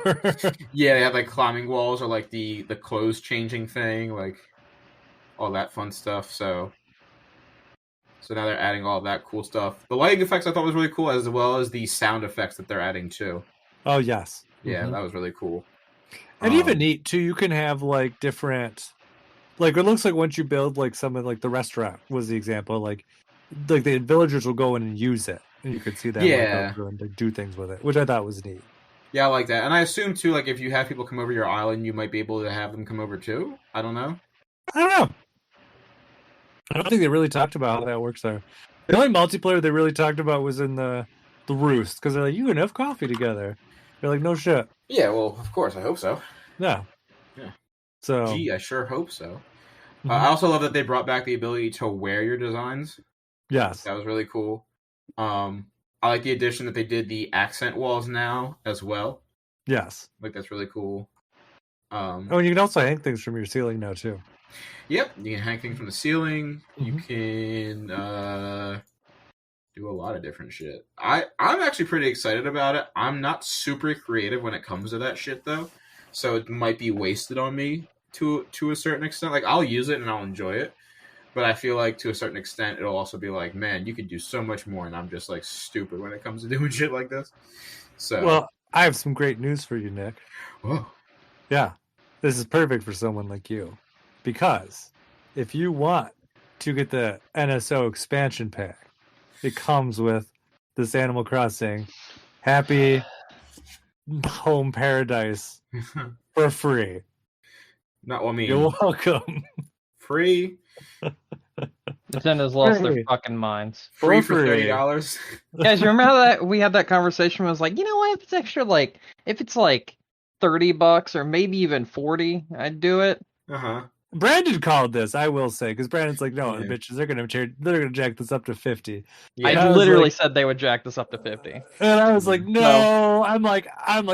B: Yeah, they have, like, climbing walls or, like, the clothes changing thing. Like, all that fun stuff. So now they're adding all that cool stuff. The lighting effects I thought was really cool, as well as the sound effects that they're adding, too.
A: Oh, yes.
B: Yeah, that was really cool.
A: And even neat too, you can have like different, like it looks like once you build like some of like the restaurant was the example, like the villagers will go in and use it, and you could see that and like, do things with it, which I thought was neat.
B: Yeah, I like that, and I assume too, like if you have people come over your island, you might be able to have them come over too. I don't know. I
A: don't think they really talked about how that works there. The only multiplayer they really talked about was in the Roost, because they're like, you can have coffee together. They're like, no shit.
B: Yeah, well, of course, I hope so.
A: Yeah. So,
B: gee, I sure hope so. I also love that they brought back the ability to wear your designs.
A: Yes,
B: that was really cool. I like the addition that they did the accent walls now as well.
A: Yes,
B: like that's really cool.
A: And you can also hang things from your ceiling now too.
B: Yep, you can hang things from the ceiling. You can do a lot of different shit. I'm actually pretty excited about it. I'm not super creative when it comes to that shit though, so it might be wasted on me to a certain extent. Like I'll use it and I'll enjoy it, but I feel like to a certain extent it'll also be like, man, you could do so much more, and I'm just like stupid when it comes to doing shit like this. So
A: well, I have some great news for you, Nick.
B: Whoa.
A: Yeah, this is perfect for someone like you, because if you want to get the NSO Expansion Pack, it comes with this Animal Crossing Happy Home Paradise for free.
B: Not what I mean.
A: You're welcome.
B: Free.
C: Nintendo's lost their fucking minds.
B: Free for $30.
C: Guys, you remember how that we had that conversation? Where I was like, you know what? If it's extra, like if it's like $30 or maybe even 40, I'd do it.
A: Brandon called this, I will say, because Brandon's like, no, the bitches, they're gonna jack this up to 50.
C: Yeah. I literally said they would jack this up to 50.
A: And I was like, no. I'm like,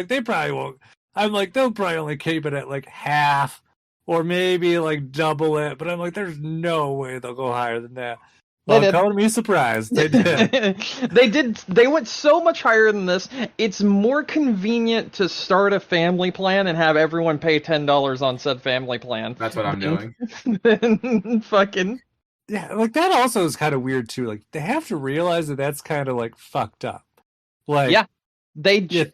A: they probably won't. I'm like, they'll probably only keep it at like half or maybe like double it. But I'm like, there's no way they'll go higher than that. Well, calling me surprised. They did.
C: They did. They went so much higher than this. It's more convenient to start a family plan and have everyone pay $10 on said family plan.
B: That's what I'm doing.
C: Then fucking.
A: Yeah, like that also is kind of weird too. Like they have to realize that that's kind of like fucked up. Like,
C: yeah, they just.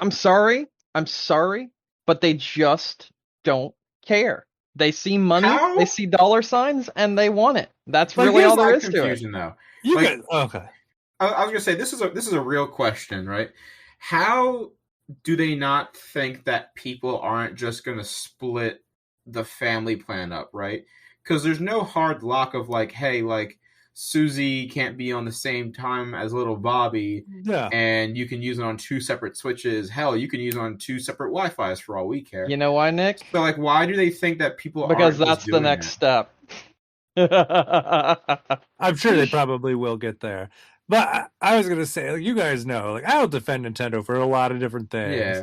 C: I'm sorry, but they just don't care. They see money,
B: How?
C: they see dollar signs, and they want it. That's
B: Like,
C: really
B: here's
C: all there
B: my
C: is to it.
B: confusion, though.
A: You
B: Like,
A: guys, okay.
B: I was gonna say this is a real question, right? How do they not think that people aren't just gonna split the family plan up, right? Because there's no hard lock of like, hey, like Susie can't be on the same time as little Bobby,
A: Yeah.
B: and you can use it on 2 separate switches. Hell, you can use it on 2 separate Wi-Fi's for all we care.
C: You know why, Nick?
B: So, like, why do they think that people
C: Because
B: aren't
C: that's
B: just
C: the
B: doing
C: next
B: that?
C: step.
A: I'm sure they probably will get there. But I was gonna say, like, you guys know, like, I will defend Nintendo for a lot of different things.
B: Yeah.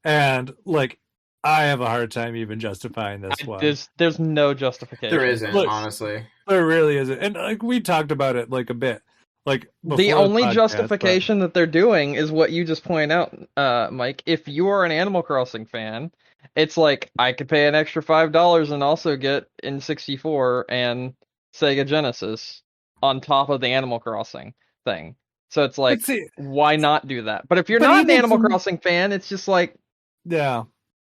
A: And like, I have a hard time even justifying this one.
C: There's no justification.
B: There isn't,
A: Look,
B: honestly.
A: There really isn't. And like, we talked about it like a bit. Like,
C: the only justification that they're doing is what you just pointed out, Mike. If you are an Animal Crossing fan, it's like, I could pay an extra $5 and also get N64 and Sega Genesis on top of the Animal Crossing thing. So it's like, why not do that? But if you're not an Animal Crossing fan, it's just like,
A: yeah,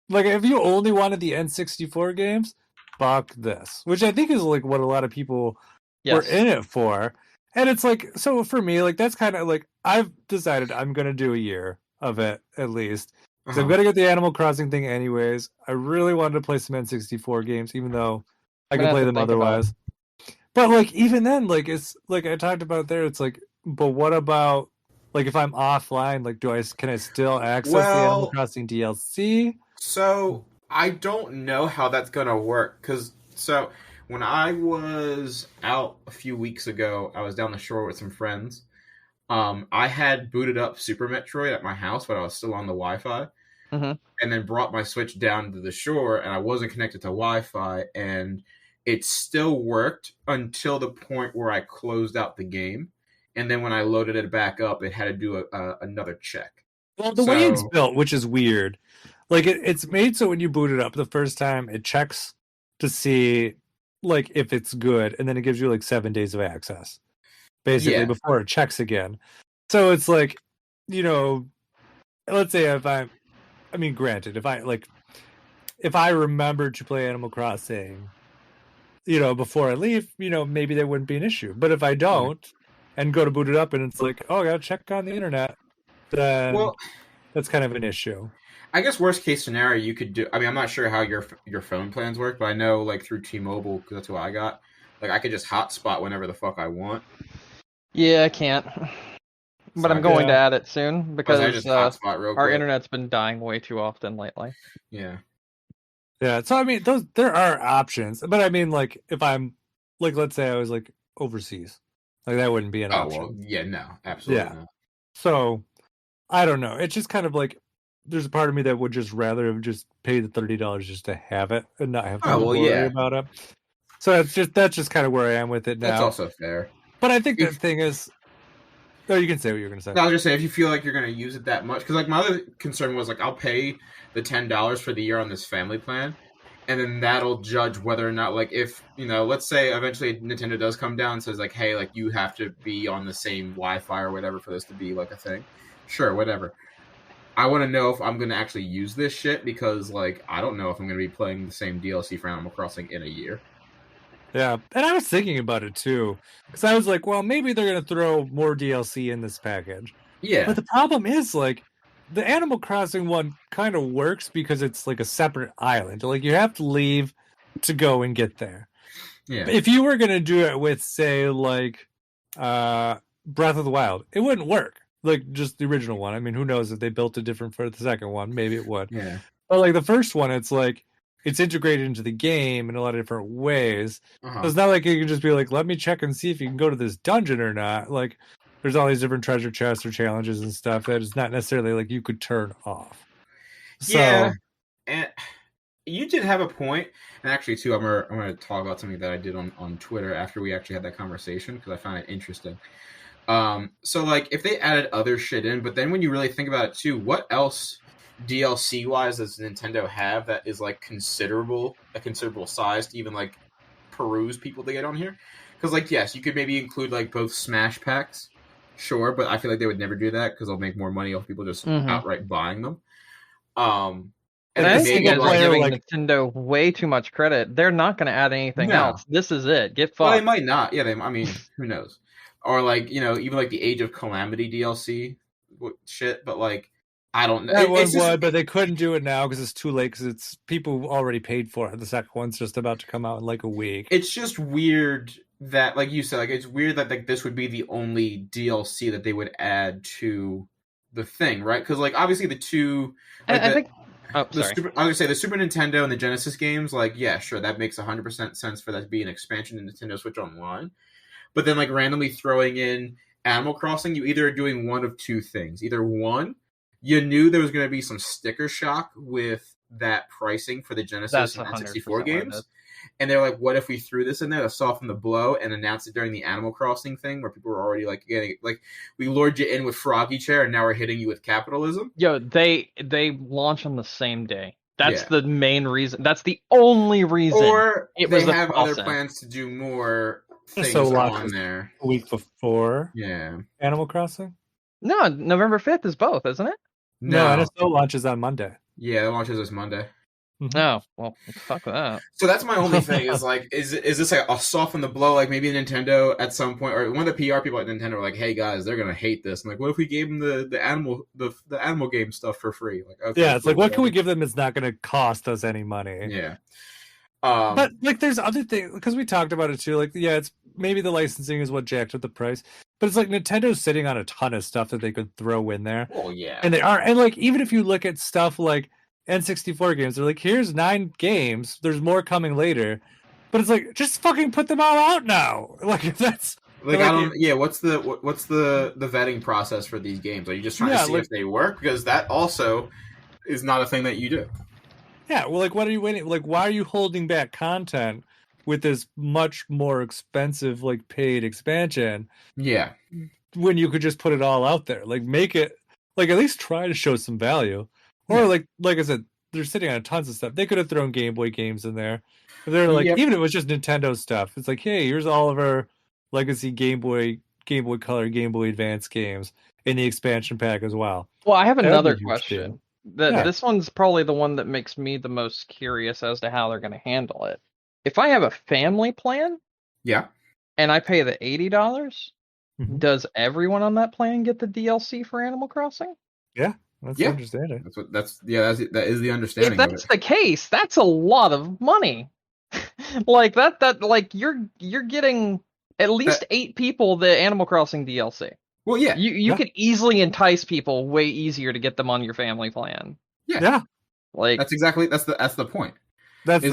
A: like, if you only wanted the N64 games, fuck this. Which I think is like what a lot of people were in it for. And it's like, so for me, like, that's kind of like, I've decided I'm gonna do a year of it at least. So I'm gonna get the Animal Crossing thing anyways. I really wanted to play some N64 games, even though I can play them otherwise. But like, even then, like, it's like I talked about there, it's like, but what about like if I'm offline, like, can I still access the Animal Crossing DLC?
B: So I don't know how that's gonna work, because when I was out a few weeks ago, I was down the shore with some friends. I had booted up Super Metroid at my house, but I was still on the Wi-Fi, and then brought my Switch down to the shore, and I wasn't connected to Wi-Fi, and it still worked until the point where I closed out the game, and then when I loaded it back up, it had to do another check.
A: Well, the way it's built, which is weird, like it's made so when you boot it up the first time, it checks to see like if it's good, and then it gives you like 7 days of access, basically, before it checks again. So it's like, you know, let's say granted, if I remember to play Animal Crossing, you know, before I leave, you know, maybe that wouldn't be an issue. But if I don't and go to boot it up and it's like, oh, I gotta check on the internet, then that's kind of an issue.
B: I guess worst case scenario you could do. I mean, I'm not sure how your phone plans work, but I know like through T-Mobile, because that's what I got. Like, I could just hotspot whenever the fuck I want.
C: Yeah, I can't. But I'm going to add it soon because our internet's been dying way too often lately.
B: Yeah.
A: Yeah, so I mean, there are options, but I mean, like, if I'm like, let's say I was like overseas, like, that wouldn't be an option.
B: Well, yeah, no, absolutely not.
A: So I don't know. It's just kind of like, there's a part of me that would just rather have just paid the $30 just to have it and not have to worry about it. So that's just kind of where I am with it now.
B: That's also fair.
A: But I think the thing is, you can say what you're going to say.
B: No, I was just saying, if you feel like you're going to use it that much, because like my other concern was like, I'll pay the $10 for the year on this family plan, and then that'll judge whether or not, like, if, you know, let's say eventually Nintendo does come down and says like, hey, like, you have to be on the same Wi-Fi or whatever for this to be like a thing. Sure, whatever. I want to know if I'm going to actually use this shit, because like, I don't know if I'm going to be playing the same DLC for Animal Crossing in a year.
A: Yeah, and I was thinking about it too, because I was like, well, maybe they're going to throw more DLC in this package.
B: Yeah.
A: But the problem is, like, the Animal Crossing one kind of works because it's like a separate island. Like, you have to leave to go and get there.
B: Yeah.
A: If you were going to do it with, say, like, Breath of the Wild, it wouldn't work. Like, just the original one. I mean, who knows if they built it different for the second one? Maybe it would.
B: Yeah.
A: But, like, the first one, it's like, it's integrated into the game in a lot of different ways. So it's not like you can just be like, let me check and see if you can go to this dungeon or not. Like, there's all these different treasure chests or challenges and stuff that is not necessarily like you could turn off. So,
B: yeah, and you did have a point. And actually, too, I'm going to talk about something that I did on Twitter after we actually had that conversation, because I found it interesting. So, like, if they added other shit in, but then when you really think about it, too, what else DLC-wise does Nintendo have that is, like, a considerable size to even, like, peruse people to get on here? Because, like, yes, you could maybe include, like, both Smash packs, sure, but I feel like they would never do that because they'll make more money off people just outright buying them.
C: And I think you guys are giving
A: like...
C: Nintendo way too much credit. They're not going to add anything else. This is it. Get fucked.
B: Well, they might not. Yeah, I mean, who knows? Or like, even like the Age of Calamity DLC shit. But like, I don't know.
A: That one would, but they couldn't do it now because it's too late. Because it's people who already paid for it. The second one's just about to come out in like a week.
B: It's just weird that, like you said, like it's weird that like this would be the only DLC that they would add to the thing, right? Because like obviously the two, like,
C: I think. Oh,
B: sorry. I would say the Super Nintendo and the Genesis games, like, yeah, sure, that makes 100% sense for that to be an expansion in Nintendo Switch Online. But then, like, randomly throwing in Animal Crossing, you either are doing one of two things. Either one, you knew there was going to be some sticker shock with that pricing for the Genesis and N64 games. And they're like, what if we threw this in there to soften the blow and announced it during the Animal Crossing thing where people were already like getting like we lured you in with Froggy Chair and now we're hitting you with capitalism?
C: Yo, they launch on the same day. That's the main reason. That's the only reason.
B: Or they have other plans to do more things on there.
A: A week before Animal Crossing?
C: No, November 5th is both, isn't it?
A: No, NSO launches on Monday.
B: Yeah, it launches this Monday.
C: Oh, well, fuck that.
B: So that's my only thing is like, is this like a soften the blow? Like maybe Nintendo at some point, or one of the PR people at Nintendo were like, "Hey guys, they're gonna hate this." And like, what if we gave them the animal game stuff for free? Like, okay,
A: yeah, it's like, what can we give them that's not gonna cost us any money?
B: Yeah.
A: But like, there's other things because we talked about it too. Like, yeah, it's maybe the licensing is what jacked up the price, but it's like Nintendo's sitting on a ton of stuff that they could throw in there.
B: Oh yeah,
A: and they are, and like even if you look at stuff like N64 games, they're like, here's 9 games, there's more coming later, but it's like, just fucking put them all out now. Like that's
B: like I don't. Yeah, what's the vetting process for these games? Are you just trying to see if they work? Because that also is not a thing that you do.
A: Yeah, well, like, what are you waiting? Like, why are you holding back content with this much more expensive, like, paid expansion?
B: Yeah,
A: when you could just put it all out there, like, make it, like, at least try to show some value. Or like I said, they're sitting on tons of stuff. They could have thrown Game Boy games in there. They're like, even if it was just Nintendo stuff, it's like, hey, here's all of our legacy Game Boy Color, Game Boy Advance games in the expansion pack as well.
C: Well, I have another question. This one's probably the one that makes me the most curious as to how they're going to handle it. If I have a family plan, and I pay the $80, does everyone on that plan get the DLC for Animal Crossing?
A: Yeah. That's the understanding.
B: That is the understanding.
C: If that's the case, that's a lot of money. Like that like you're getting at least 8 people the Animal Crossing DLC.
B: Well, yeah.
C: You could easily entice people way easier to get them on your family plan.
B: Yeah.
C: Like
B: that's the point. That's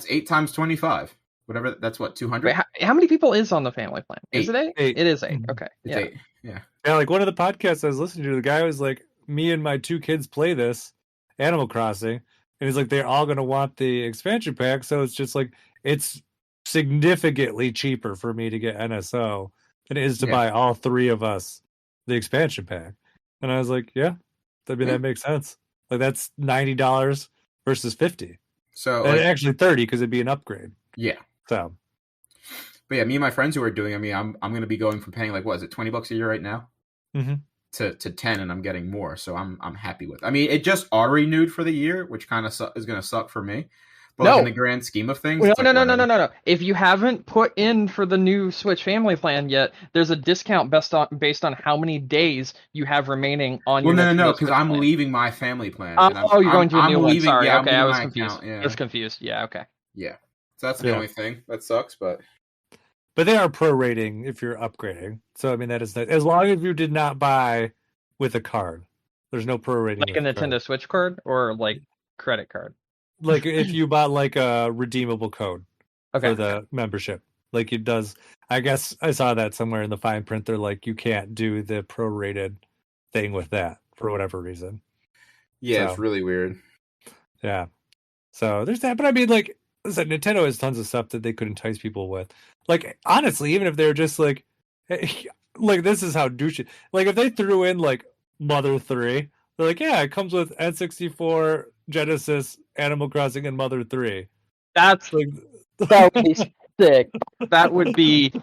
B: 8 times 25. Whatever, that's what, 200?
C: How many people is on the family plan?
B: 8.
C: Is it 8? It is 8. Okay.
B: It's 8. Yeah.
A: Yeah, like one of the podcasts I was listening to, the guy was like, me and my 2 kids play this Animal Crossing, and he's like, they're all going to want the expansion pack, so it's just like, it's significantly cheaper for me to get NSO than it is to buy all 3 of us the expansion pack. And I was like, that makes sense. Like, that's $90 versus $50.
B: So
A: and actually 30 because it'd be an upgrade.
B: Yeah.
A: So,
B: but yeah, me and my friends who are doing, I mean, I'm going to be going from paying like, what is it, $20 a year right now? To 10, and I'm getting more, so I'm happy with. I mean, it just renewed for the year, which kind of is going to suck for me. But like in the grand scheme of things,
C: no. If you haven't put in for the new Switch Family Plan yet, there's a discount based on how many days you have remaining on your.
B: No, because I'm leaving my family plan.
C: You're going to a new one. Sorry,
B: yeah,
C: okay, I was confused. I was confused. Yeah, okay.
B: Yeah, so that's the only thing that sucks, but
A: they are prorating if you're upgrading. So I mean, that is nice. As long as you did not buy with a card, there's no prorating.
C: Like a Nintendo Switch card or like credit card.
A: Like if you bought like a redeemable code for the membership, like it does. I guess I saw that somewhere in the fine print. They're like, you can't do the prorated thing with that for whatever reason.
B: Yeah, it's really weird.
A: Yeah. So there's that. But I mean, like I said, Nintendo has tons of stuff that they could entice people with. Like, honestly, even if they're just like, hey, like this is how douchey. Like if they threw in like Mother 3, they're like, yeah, it comes with N64, Genesis, Animal Crossing, and Mother 3.
C: That's like that would be sick. That would be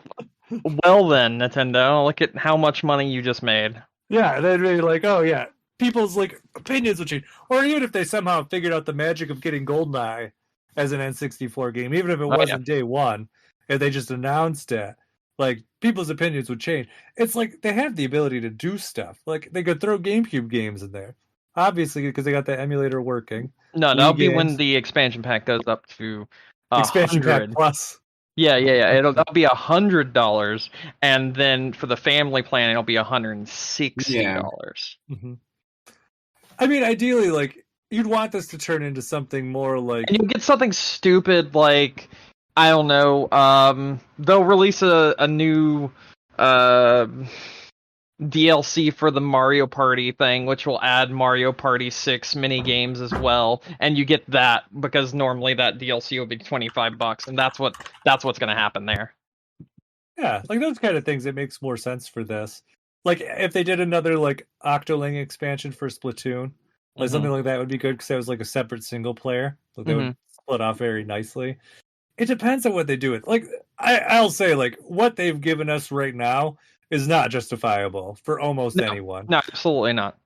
C: well then, Nintendo. Look at how much money you just made.
A: Yeah, they'd be like, oh yeah, people's like opinions would change, or even if they somehow figured out the magic of getting GoldenEye as an N64 game, even if it wasn't day one, if they just announced it, like people's opinions would change. It's like they have the ability to do stuff. Like they could throw GameCube games in there, obviously because they got the emulator working.
C: No, that'll be when the expansion pack goes up to
A: expansion pack plus.
C: Yeah. That'll be $100, and then for the family plan, it'll be $160.
B: Yeah.
A: Mm-hmm. I mean, ideally, like you'd want this to turn into something more like.
C: And you get something stupid like, I don't know. They'll release a new DLC for the Mario Party thing, which will add Mario Party 6 mini games as well, and you get that because normally that DLC will be $25, and that's what's going to happen there.
A: Yeah, like those kind of things. It makes more sense for this. Like if they did another like Octoling expansion for Splatoon, like something like that would be good because that was like a separate single player. Like they would split off very nicely. It depends on what they do with. Like I'll say, like what they've given us right now is not justifiable for almost anyone.
C: No, absolutely not.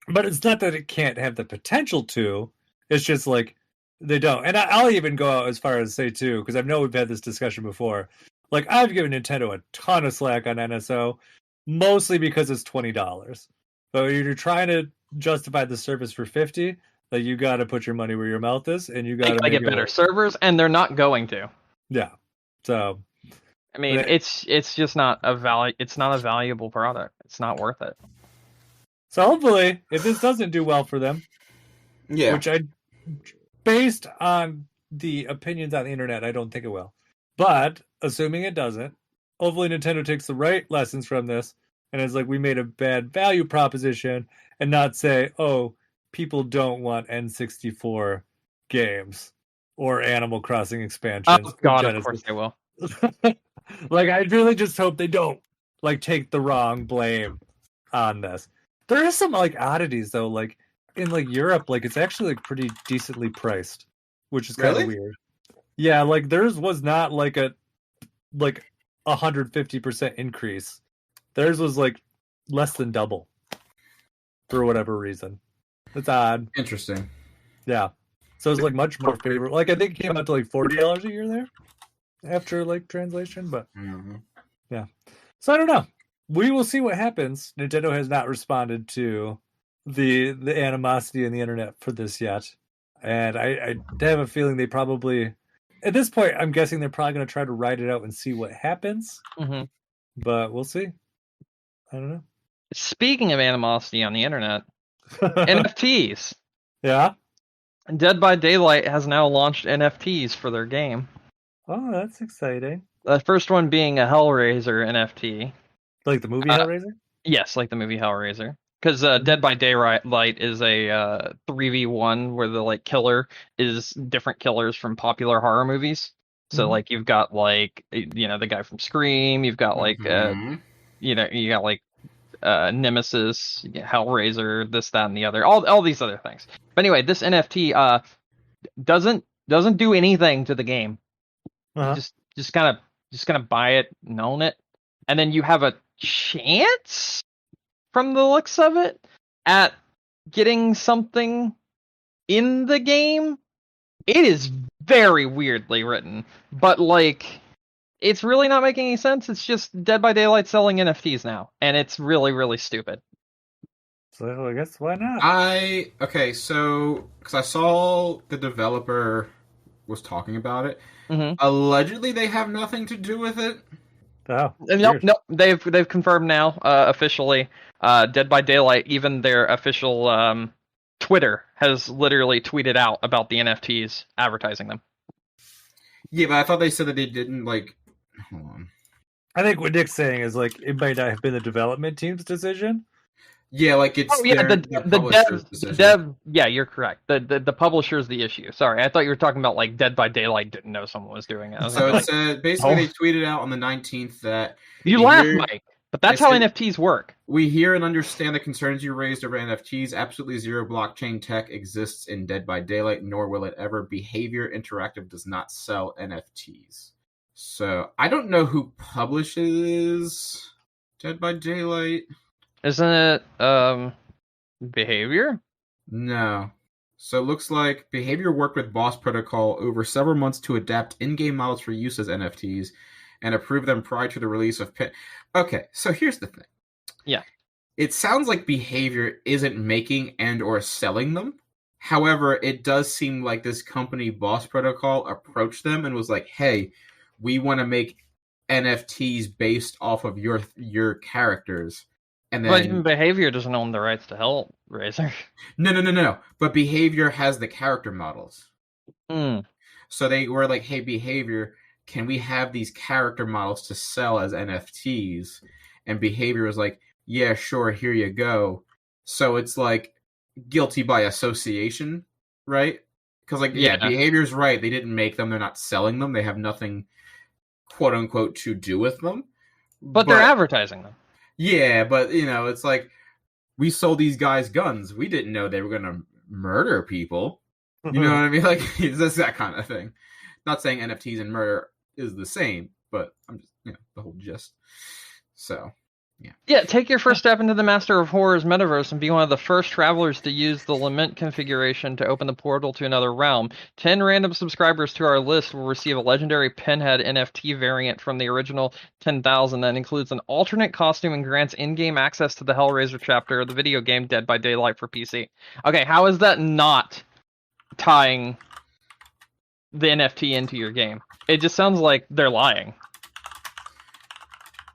A: But it's not that it can't have the potential to. It's just like they don't. And I'll even go out as far as say too, because I know we've had this discussion before. Like I've given Nintendo a ton of slack on NSO, mostly because it's $20. So you're trying to justify the service for $50. Like you got to put your money where your mouth is, and you got to
C: get better servers, and they're not going to.
A: Yeah. So.
C: I mean, it's just not a It's not a valuable product. It's not worth it.
A: So hopefully, if this doesn't do well for them, which based on the opinions on the internet, I don't think it will. But assuming it doesn't, hopefully Nintendo takes the right lessons from this and is like, we made a bad value proposition, and not say, oh, people don't want N64 games or Animal Crossing expansions.
C: Oh God, of course they will.
A: Like I really just hope they don't like take the wrong blame on this. There is some like oddities though, like in like Europe, like it's actually like pretty decently priced, which is kind of weird. Yeah, like theirs was not like a 150% increase. Theirs was like less than double for whatever reason. It's odd.
B: Interesting.
A: Yeah. So it's like much more favorable. Like I think it came out to like $40 a year there after like translation, but yeah. So I don't know. We will see what happens. Nintendo has not responded to the animosity in the internet for this yet, and I have a feeling they probably, at this point, I'm guessing they're probably going to try to ride it out and see what happens. But we'll see. I don't know.
C: Speaking of animosity on the internet, NFTs.
A: Yeah.
C: Dead by Daylight has now launched NFTs for their game.
A: Oh, that's exciting.
C: The first one being a Hellraiser NFT.
A: Like the movie Hellraiser?
C: Yes, like the movie Hellraiser. Because Dead by Daylight is a 3v1 where the like killer is different killers from popular horror movies. So like you've got like the guy from Scream, you've got like you got like Nemesis, Hellraiser, this, that, and the other, all these other things. But anyway, this NFT doesn't do anything to the game. Just kind of buy it and own it, and then you have a chance, from the looks of it, at getting something in the game. It is very weirdly written, but like it's really not making any sense. It's just Dead by Daylight selling NFTs now, and it's really, really stupid.
A: So I guess why not?
B: So because I saw the developer was talking about it. Allegedly, they have nothing to do with it.
A: Oh,
C: nope. They've confirmed now officially. Dead by Daylight, even their official Twitter has literally tweeted out about the NFTs, advertising them.
B: Yeah, but I thought they said that they didn't like. Hold on.
A: I think what Nick's saying is like it might not have been the development team's decision.
B: Yeah, like it's
C: the dev. Yeah, you're correct. The publisher's the issue. Sorry, I thought you were talking about like Dead by Daylight didn't know someone was doing it.
B: So it said basically they tweeted out on the 19th that
C: you laugh, Mike, but that's how NFTs work.
B: We hear and understand the concerns you raised over NFTs. Absolutely zero blockchain tech exists in Dead by Daylight, nor will it ever. Behavior Interactive does not sell NFTs. So I don't know who publishes Dead by Daylight.
C: Isn't it Behavior?
B: No. So it looks like Behavior worked with Boss Protocol over several months to adapt in-game models for use as NFTs and approve them prior to the release of Pin. Okay, so here's the thing.
C: Yeah.
B: It sounds like Behavior isn't making and or selling them. However, it does seem like this company, Boss Protocol, approached them and was like, hey, we want to make NFTs based off of your characters. And then,
C: but even Behavior doesn't own the rights to Hellraiser.
B: No. But Behavior has the character models. So they were like, hey, Behavior, can we have these character models to sell as NFTs? And Behavior was like, yeah, sure, here you go. So it's like guilty by association, right? Because Behavior's right. They didn't make them. They're not selling them. They have nothing, quote unquote, to do with them.
C: But they're advertising them.
B: Yeah, but, it's like, we sold these guys guns. We didn't know they were going to murder people. You know what I mean? Like, it's that kind of thing. Not saying NFTs and murder is the same, but I'm just, the whole gist. So, yeah.
C: Yeah, take your first step into the Master of Horror's metaverse and be one of the first travelers to use the Lament configuration to open the portal to another realm. 10 random subscribers to our list will receive a legendary Pinhead NFT variant from the original 10,000 that includes an alternate costume and grants in-game access to the Hellraiser chapter of the video game Dead by Daylight for PC. Okay, how is that not tying the NFT into your game? It just sounds like they're lying.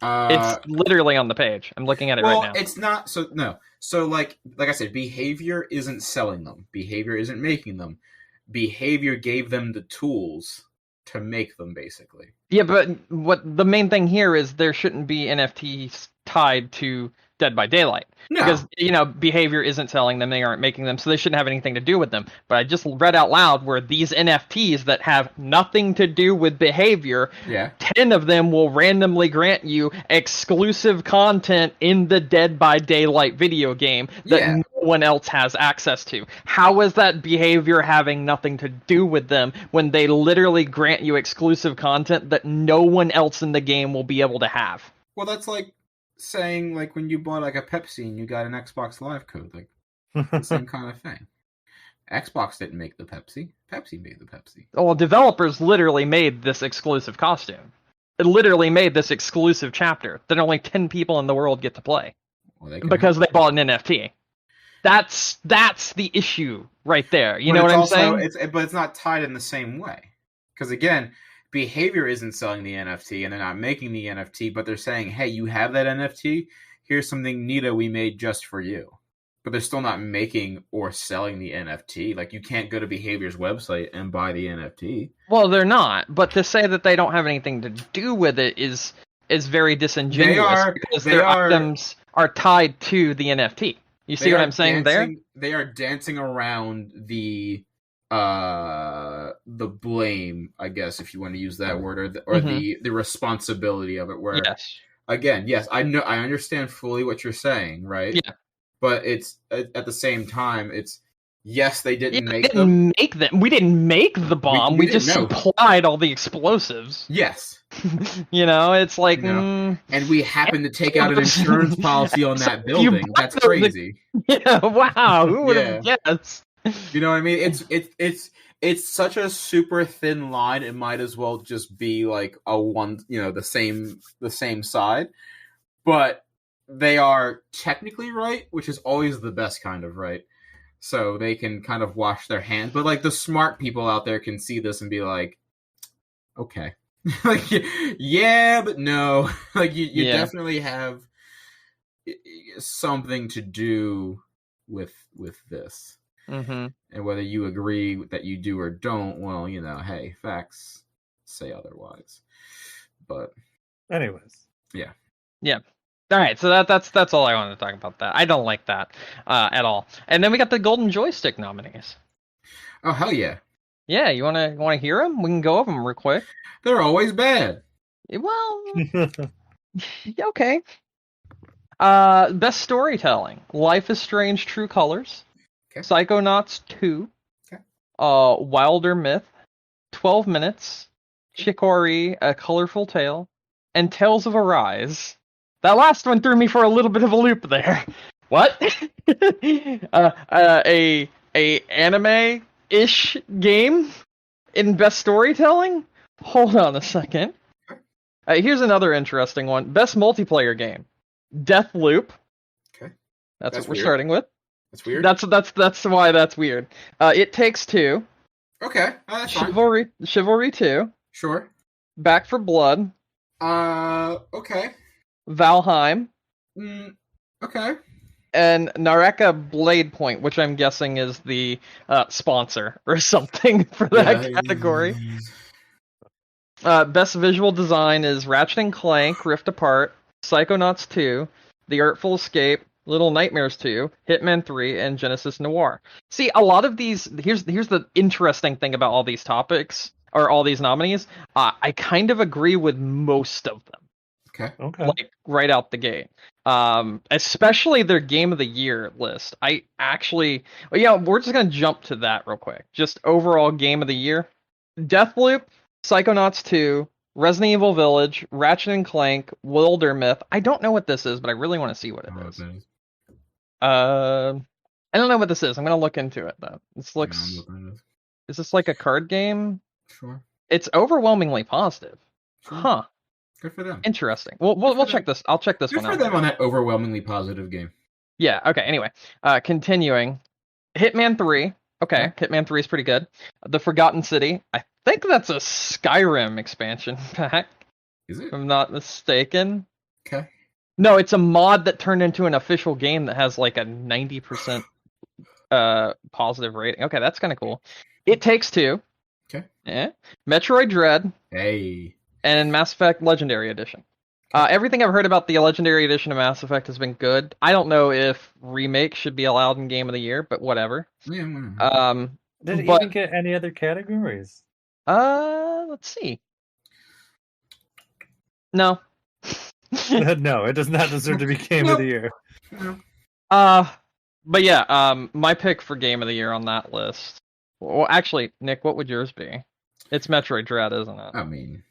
C: It's literally on the page. I'm looking at it right now.
B: It's not. So no. So like I said, Behavior isn't selling them. Behavior isn't making them. Behavior gave them the tools to make them, basically.
C: Yeah, but what the main thing here is there shouldn't be NFTs tied to Dead by Daylight.
B: No.
C: Because, Behavior isn't selling them, they aren't making them, so they shouldn't have anything to do with them. But I just read out loud where these NFTs that have nothing to do with Behavior, 10 of them will randomly grant you exclusive content in the Dead by Daylight video game that no one else has access to. How is that Behavior having nothing to do with them when they literally grant you exclusive content that no one else in the game will be able to have?
B: Well, that's like saying like when you bought like a Pepsi and you got an Xbox Live code, like the same kind of thing. Xbox didn't make the Pepsi. Pepsi made the Pepsi.
C: Well, developers literally made this exclusive costume. It literally made this exclusive chapter that only 10 people in the world get to play because they bought an NFT. That's the issue right there. You know what I'm saying?
B: But it's not tied in the same way. Because again, Behavior isn't selling the NFT and they're not making the NFT, but they're saying, hey, you have that NFT? Here's something neato we made just for you. But they're still not making or selling the NFT. Like, you can't go to Behavior's website and buy the NFT.
C: Well, they're not. But to say that they don't have anything to do with it is very disingenuous because their items are tied to the NFT. You see what I'm saying there?
B: They are dancing around the blame, I guess, if you want to use that word, or the responsibility of it. Where again, I know, I understand fully what you're saying, right?
C: Yeah.
B: But it's at the same time, it's they didn't make them.
C: We didn't make the bomb. We just supplied all the explosives.
B: Yes.
C: It's like,
B: and we happened to take out an insurance policy on that building. That's crazy.
C: Yeah. Wow. Who would have guessed?
B: You know what I mean? It's such a super thin line. It might as well just be like the same side. But they are technically right, which is always the best kind of right. So they can kind of wash their hands. But like the smart people out there can see this and be like, okay. Like, yeah, but no. Like you definitely have something to do with this.
C: Mm-hmm.
B: And whether you agree that you do or don't, well, hey, facts say otherwise. But
A: anyways,
B: yeah.
C: All right, so that's all I wanted to talk about. That I don't like that at all. And then we got the Golden Joystick nominees.
B: Oh hell yeah!
C: Yeah, you wanna hear them? We can go over them real quick.
B: They're always bad.
C: Well, okay. Best storytelling: Life is Strange, True Colors.
B: Okay.
C: Psychonauts 2,
B: okay.
C: Wilder Myth, 12 Minutes, Chicory, A Colorful Tale, and Tales of Arise. That last one threw me for a little bit of a loop there. What? A anime-ish game in best storytelling? Hold on a second. Here's another interesting one. Best multiplayer game. Deathloop.
B: Okay.
C: That's what we're
B: weird.
C: starting with.
B: That's weird.
C: That's why that's weird. It Takes Two.
B: Okay. That's fine.
C: Chivalry 2.
B: Sure.
C: Back for Blood.
B: Okay.
C: Valheim.
B: Okay.
C: And Naraka Blade Point, which I'm guessing is the sponsor or something for that category. Best visual design is Ratchet & Clank, Rift Apart, Psychonauts 2, The Artful Escape, Little Nightmares 2, Hitman 3, and Genesis Noir. See, a lot of these, here's the interesting thing about all these topics, or all these nominees, I kind of agree with most of them.
B: Okay.
C: Like, right out the gate. Especially their Game of the Year list. I actually... Well, yeah, we're just going to jump to that real quick. Just overall Game of the Year. Deathloop, Psychonauts 2, Resident Evil Village, Ratchet & Clank, Wildermyth. I don't know what this is, but I really want to see what it is. I don't know what this is. I'm going to look into it, though. This looks... Is this like a card game?
B: Sure.
C: It's overwhelmingly positive. Sure. Huh.
B: Good for them.
C: Interesting. We'll check this. I'll check this one out.
B: Good for them on that overwhelmingly positive game.
C: Yeah, okay, anyway. Continuing. Hitman 3. Okay, Hitman 3 is pretty good. The Forgotten City. I think that's a Skyrim expansion pack.
B: Is it?
C: If I'm not mistaken.
B: Okay.
C: No, it's a mod that turned into an official game that has like a 90% positive rating. Okay, that's kind of cool. It Takes Two.
B: Okay.
C: Yeah. Metroid Dread.
B: Hey.
C: And Mass Effect Legendary Edition. Everything I've heard about the Legendary Edition of Mass Effect has been good. I don't know if remakes should be allowed in Game of the Year, but whatever.
B: Yeah.
A: Did it even get any other categories?
C: Let's see. No.
A: No, it does not deserve to be Game of the Year.
B: No.
C: But yeah, my pick for Game of the Year on that list. Well, actually, Nick, what would yours be? It's Metroid Dread, isn't it?
B: I mean,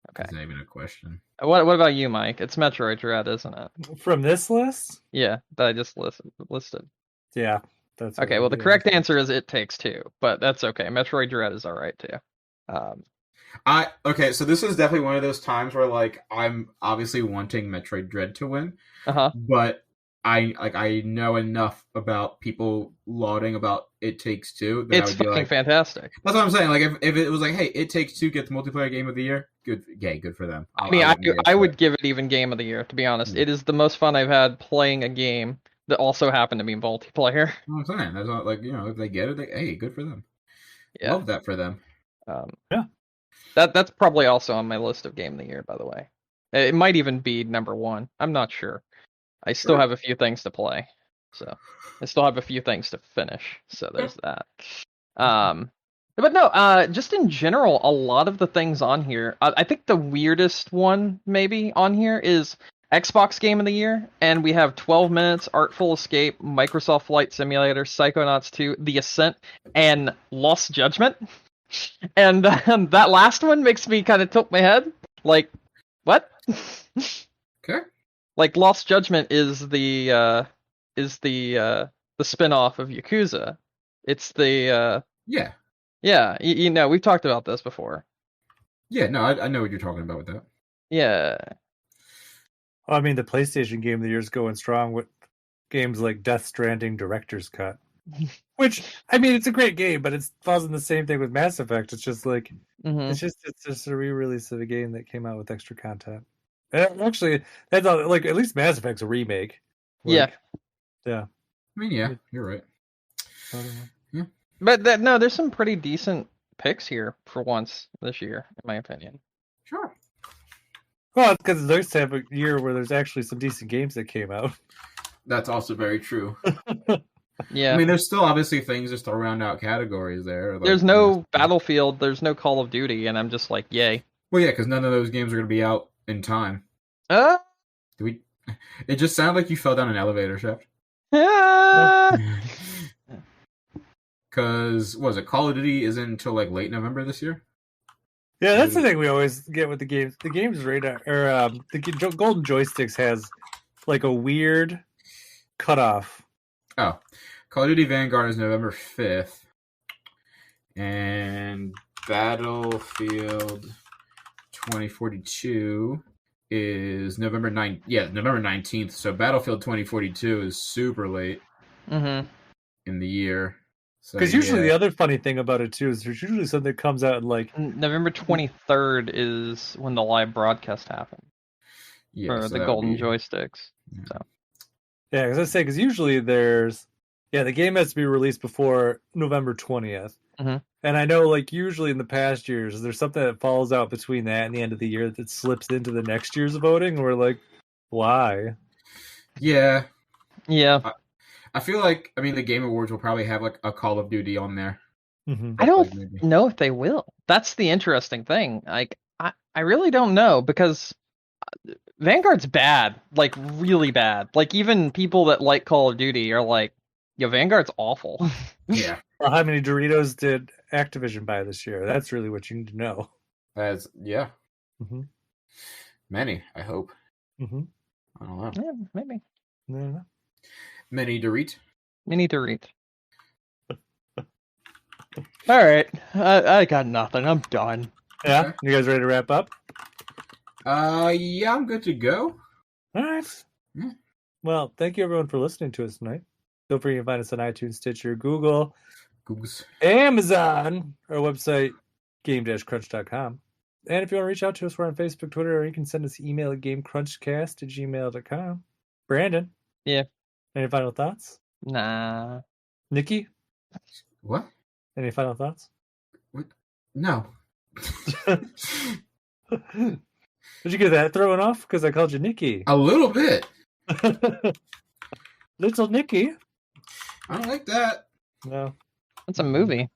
C: okay.
B: It's not even a question.
C: What about you, Mike? It's Metroid Dread, isn't it?
A: From this list?
C: Yeah, that I just listed.
A: Yeah, that's
C: okay. Well, the correct answer is It Takes Two, but that's okay. Metroid Dread is all right too.
B: So this is definitely one of those times where like I'm obviously wanting Metroid Dread to win, but I know enough about people lauding about It Takes Two that
C: it's
B: I would be
C: fucking
B: like,
C: fantastic.
B: That's what I'm saying. Like if it was like, hey, It Takes Two gets multiplayer Game of the Year, good for them.
C: I would give it even Game of the Year, to be honest. It is the most fun I've had playing a game that also happened to be multiplayer.
B: I'm saying that's not like, if they get it, hey, good for them.
C: Yeah.
B: Love that for them.
A: Yeah.
C: That's probably also on my list of Game of the Year, by the way. It might even be number one. I'm not sure. I still have a few things to play, so I still have a few things to finish. So there's that. But no, just in general, a lot of the things on here. I think the weirdest one maybe on here is Xbox Game of the Year, and we have 12 Minutes, Artful Escape, Microsoft Flight Simulator, Psychonauts 2, The Ascent, and Lost Judgment. And that last one makes me kind of tilt my head. Like, what?
B: Okay.
C: Like Lost Judgment is the spin-off of Yakuza. It's the Yeah, you know, we've talked about this before.
B: Yeah, no, I know what you're talking about with that.
C: Yeah.
A: Well, I mean, the PlayStation Game of the Year is going strong with games like Death Stranding Director's Cut. Which, I mean, it's a great game, but it falls in the same thing with Mass Effect. It's just like, it's just a re-release of a game that came out with extra content. Actually, that's all, like, at least Mass Effect's a remake. Like, yeah.
B: I mean, yeah, you're right.
C: Yeah. But there's some pretty decent picks here for once this year, in my opinion.
B: Sure.
A: Well, it's because it's nice to have a year where there's actually some decent games that came out.
B: That's also very true.
C: Yeah.
B: I mean, there's still obviously things just to round out categories there. Like,
C: there's no Battlefield, there's no Call of Duty, and I'm just like, yay.
B: Well, yeah, because none of those games are going to be out in time. It just sounded like you fell down an elevator shaft. Because, what was it, Call of Duty isn't until like late November this year?
A: Yeah, that's the thing we always get with the games. The games radar, or the Golden Joysticks has like a weird cutoff?
B: Oh, Call of Duty Vanguard is November 5th, and Battlefield 2042 is November 9th. Yeah, November 19th. So Battlefield 2042 is super late in the year.
A: Because usually the other funny thing about it too is there's usually something that comes out in like
C: November 23rd is when the live broadcast happened.
B: Yeah,
C: for the golden joysticks.
B: Yeah.
C: So
A: yeah, because I say because usually there's the game has to be released before November 20th.
C: Mm-hmm.
A: And I know, like, usually in the past years, there's something that falls out between that and the end of the year that slips into the next year's voting. We're like, why?
B: Yeah.
C: Yeah.
B: I feel like, I mean, the Game Awards will probably have, like, a Call of Duty on there.
A: Mm-hmm.
C: I don't know if they will. That's the interesting thing. Like, I really don't know, because Vanguard's bad. Like, really bad. Like, even people that like Call of Duty are like, yo, Vanguard's awful.
B: Yeah.
A: Well, how many Doritos did Activision buy this year? That's really what you need to know.
B: Yeah.
A: Mm-hmm.
B: Many, I hope.
A: Mm-hmm.
B: I don't know.
C: Yeah, maybe.
B: Yeah. Many Dorite.
C: Mini Dorite. All right. I got nothing. I'm done.
A: Yeah?
B: Okay.
A: You guys ready to wrap up?
B: Yeah, I'm good to go.
A: All right.
B: Yeah.
A: Well, thank you everyone for listening to us tonight. Feel free to find us on iTunes, Stitcher, Google, Amazon, our website, game-crunch.com. And if you want to reach out to us, we're on Facebook, Twitter, or you can send us an email at gamecrunchcast@gmail.com. Brandon?
C: Yeah.
A: Any final thoughts?
C: Nah.
A: Nikki?
B: What?
A: Any final thoughts?
B: What? No.
A: Did you get that thrown off? Because I called you Nikki.
B: A little bit.
A: Little Nikki.
B: I don't like that.
A: No.
C: It's a movie.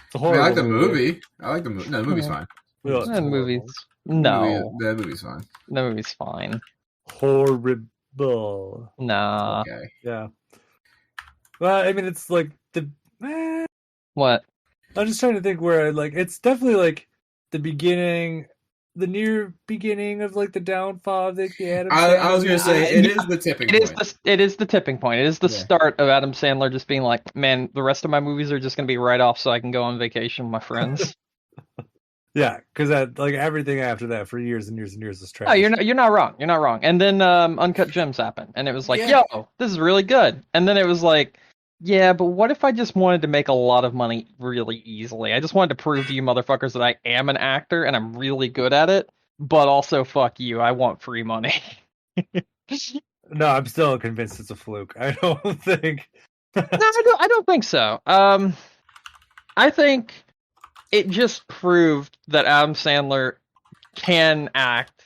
A: It's a horrible
B: I like the movie. I like the movie. No, the movie's fine.
C: The movie's...
B: No. The movie's fine.
C: The movie's fine.
A: Horrible.
C: Nah.
B: Okay.
A: Yeah. Well, I mean, it's like the...
C: What?
A: I'm just trying to think where, like, it's definitely like the beginning... The near beginning of like the downfall of the Adam Sandler.
B: I was gonna say it is the tipping point.
C: It is the tipping point. It is the start of Adam Sandler just being like, man, the rest of my movies are just gonna be right off so I can go on vacation with my friends.
A: Yeah, because like everything after that for years and years and years was trash.
C: Oh, you're not wrong. You're not wrong. And then Uncut Gems happened, and it was like, yo, this is really good. And then it was like, yeah, but what if I just wanted to make a lot of money really easily? I just wanted to prove to you motherfuckers that I am an actor and I'm really good at it, but also fuck you, I want free money.
A: No, I'm still convinced it's a fluke. I don't think.
C: No, I don't think so. I think it just proved that Adam Sandler can act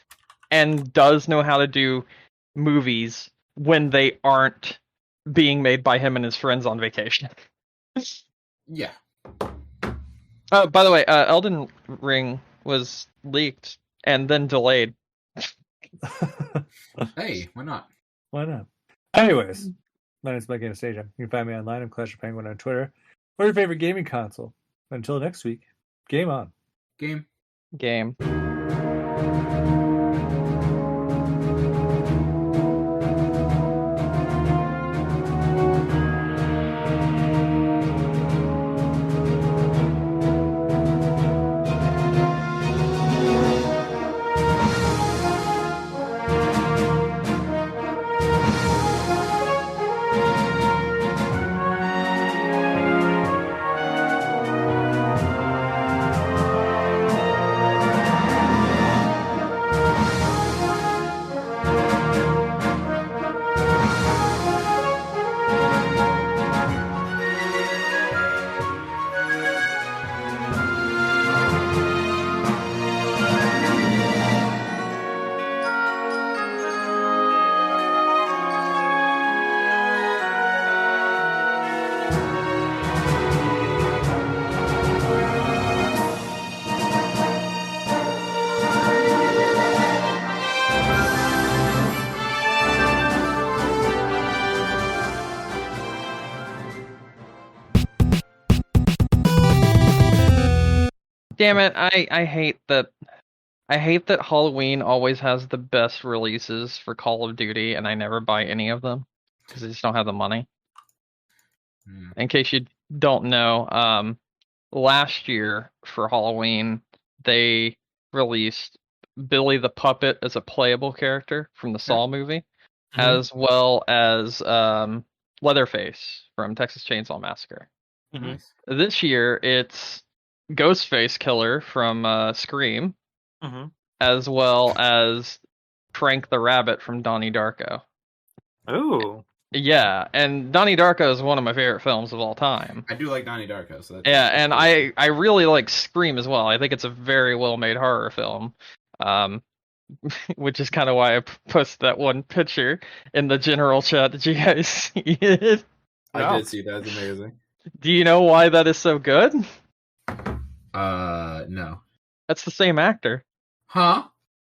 C: and does know how to do movies when they aren't being made by him and his friends on vacation.
B: Yeah.
C: Oh, by the way, Elden Ring was leaked and then delayed.
B: Hey, why not?
A: Why not? Anyways, my name is Mike Anastasia. You can find me online. I'm Clash of Penguin on Twitter. Or your favorite gaming console. Until next week, game on.
B: Game.
C: Damn it, I hate that. I hate that Halloween always has the best releases for Call of Duty, and I never buy any of them. because they just don't have the money.
B: Hmm.
C: In case you don't know, last year for Halloween, they released Billy the Puppet as a playable character from the Saw movie, as well as Leatherface from Texas Chainsaw Massacre.
B: Nice.
C: This year, it's Ghostface Killer from Scream, as well as Frank the Rabbit from Donnie Darko.
A: Oh.
C: Yeah, and Donnie Darko is one of my favorite films of all time.
B: I do like Donnie Darko, so
C: Yeah, and I really like Scream as well. I think it's a very well made horror film, which is kind of why I posted that one picture in the general chat. Did you guys see it?
B: I did see that. That's amazing.
C: Do you know why that is so good?
B: No.
C: That's the same actor.
B: Huh?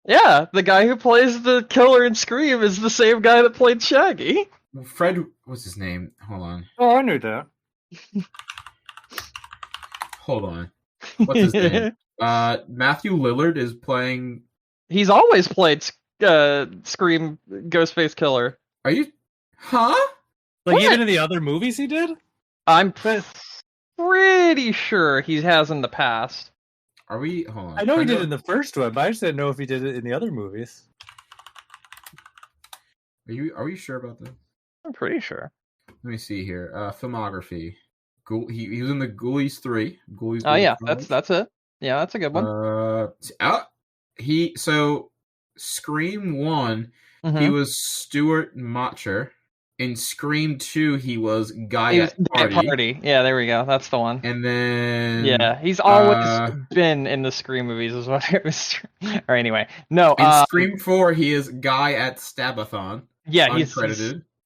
C: Yeah, the guy who plays the killer in Scream is the same guy that played Shaggy.
B: Fred, what's his name? Hold on.
A: Oh, I knew that.
B: Hold on. What's his name? Matthew Lillard is playing.
C: He's always played Scream Ghostface Killer.
B: Are you? Huh?
A: Like
C: What?
A: even in the other movies he did?
C: I'm pretty sure he has in the past.
B: Are we? Hold on.
A: I know he did it in the first one, but I just didn't know if he did it in the other movies.
B: Are we sure about this?
C: I'm pretty sure.
B: Let me see here. Filmography. He was in the Ghoulies 3. Ghoulies.
C: Oh yeah, that's it. Yeah, that's a good one.
B: So Scream 1, he was Stuart Motcher. In Scream 2, he was Guy at Party.
C: Yeah, there we go. That's the one.
B: And then
C: he's always been in the Scream movies, is what it was. Or anyway, no.
B: In Scream 4, he is Guy at Stabathon.
C: Yeah,
B: he's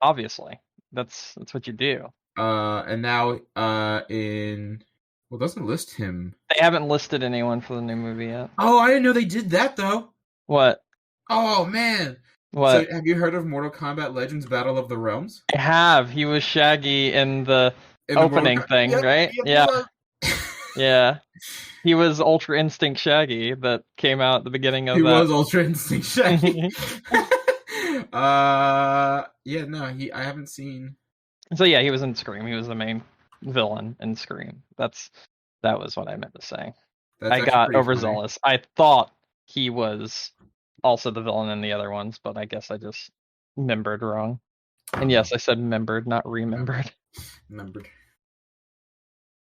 C: obviously. That's what you do.
B: And now it doesn't list him.
C: They haven't listed anyone for the new movie yet.
B: Oh, I didn't know they did that though.
C: What?
B: Oh man.
C: What?
B: So have you heard of Mortal Kombat Legends Battle of the Realms?
C: I have. He was Shaggy in the opening thing, right?
B: Yep.
C: Yeah. He was Ultra Instinct Shaggy that came out at the beginning of
B: He
C: that.
B: was Ultra Instinct Shaggy. I haven't seen.
C: So yeah, he was in Scream. He was the main villain in Scream. That was what I meant to say. I got overzealous. I thought he was also the villain in the other ones, but I guess I just remembered wrong. And yes, I said membered, not remembered.
B: Remembered.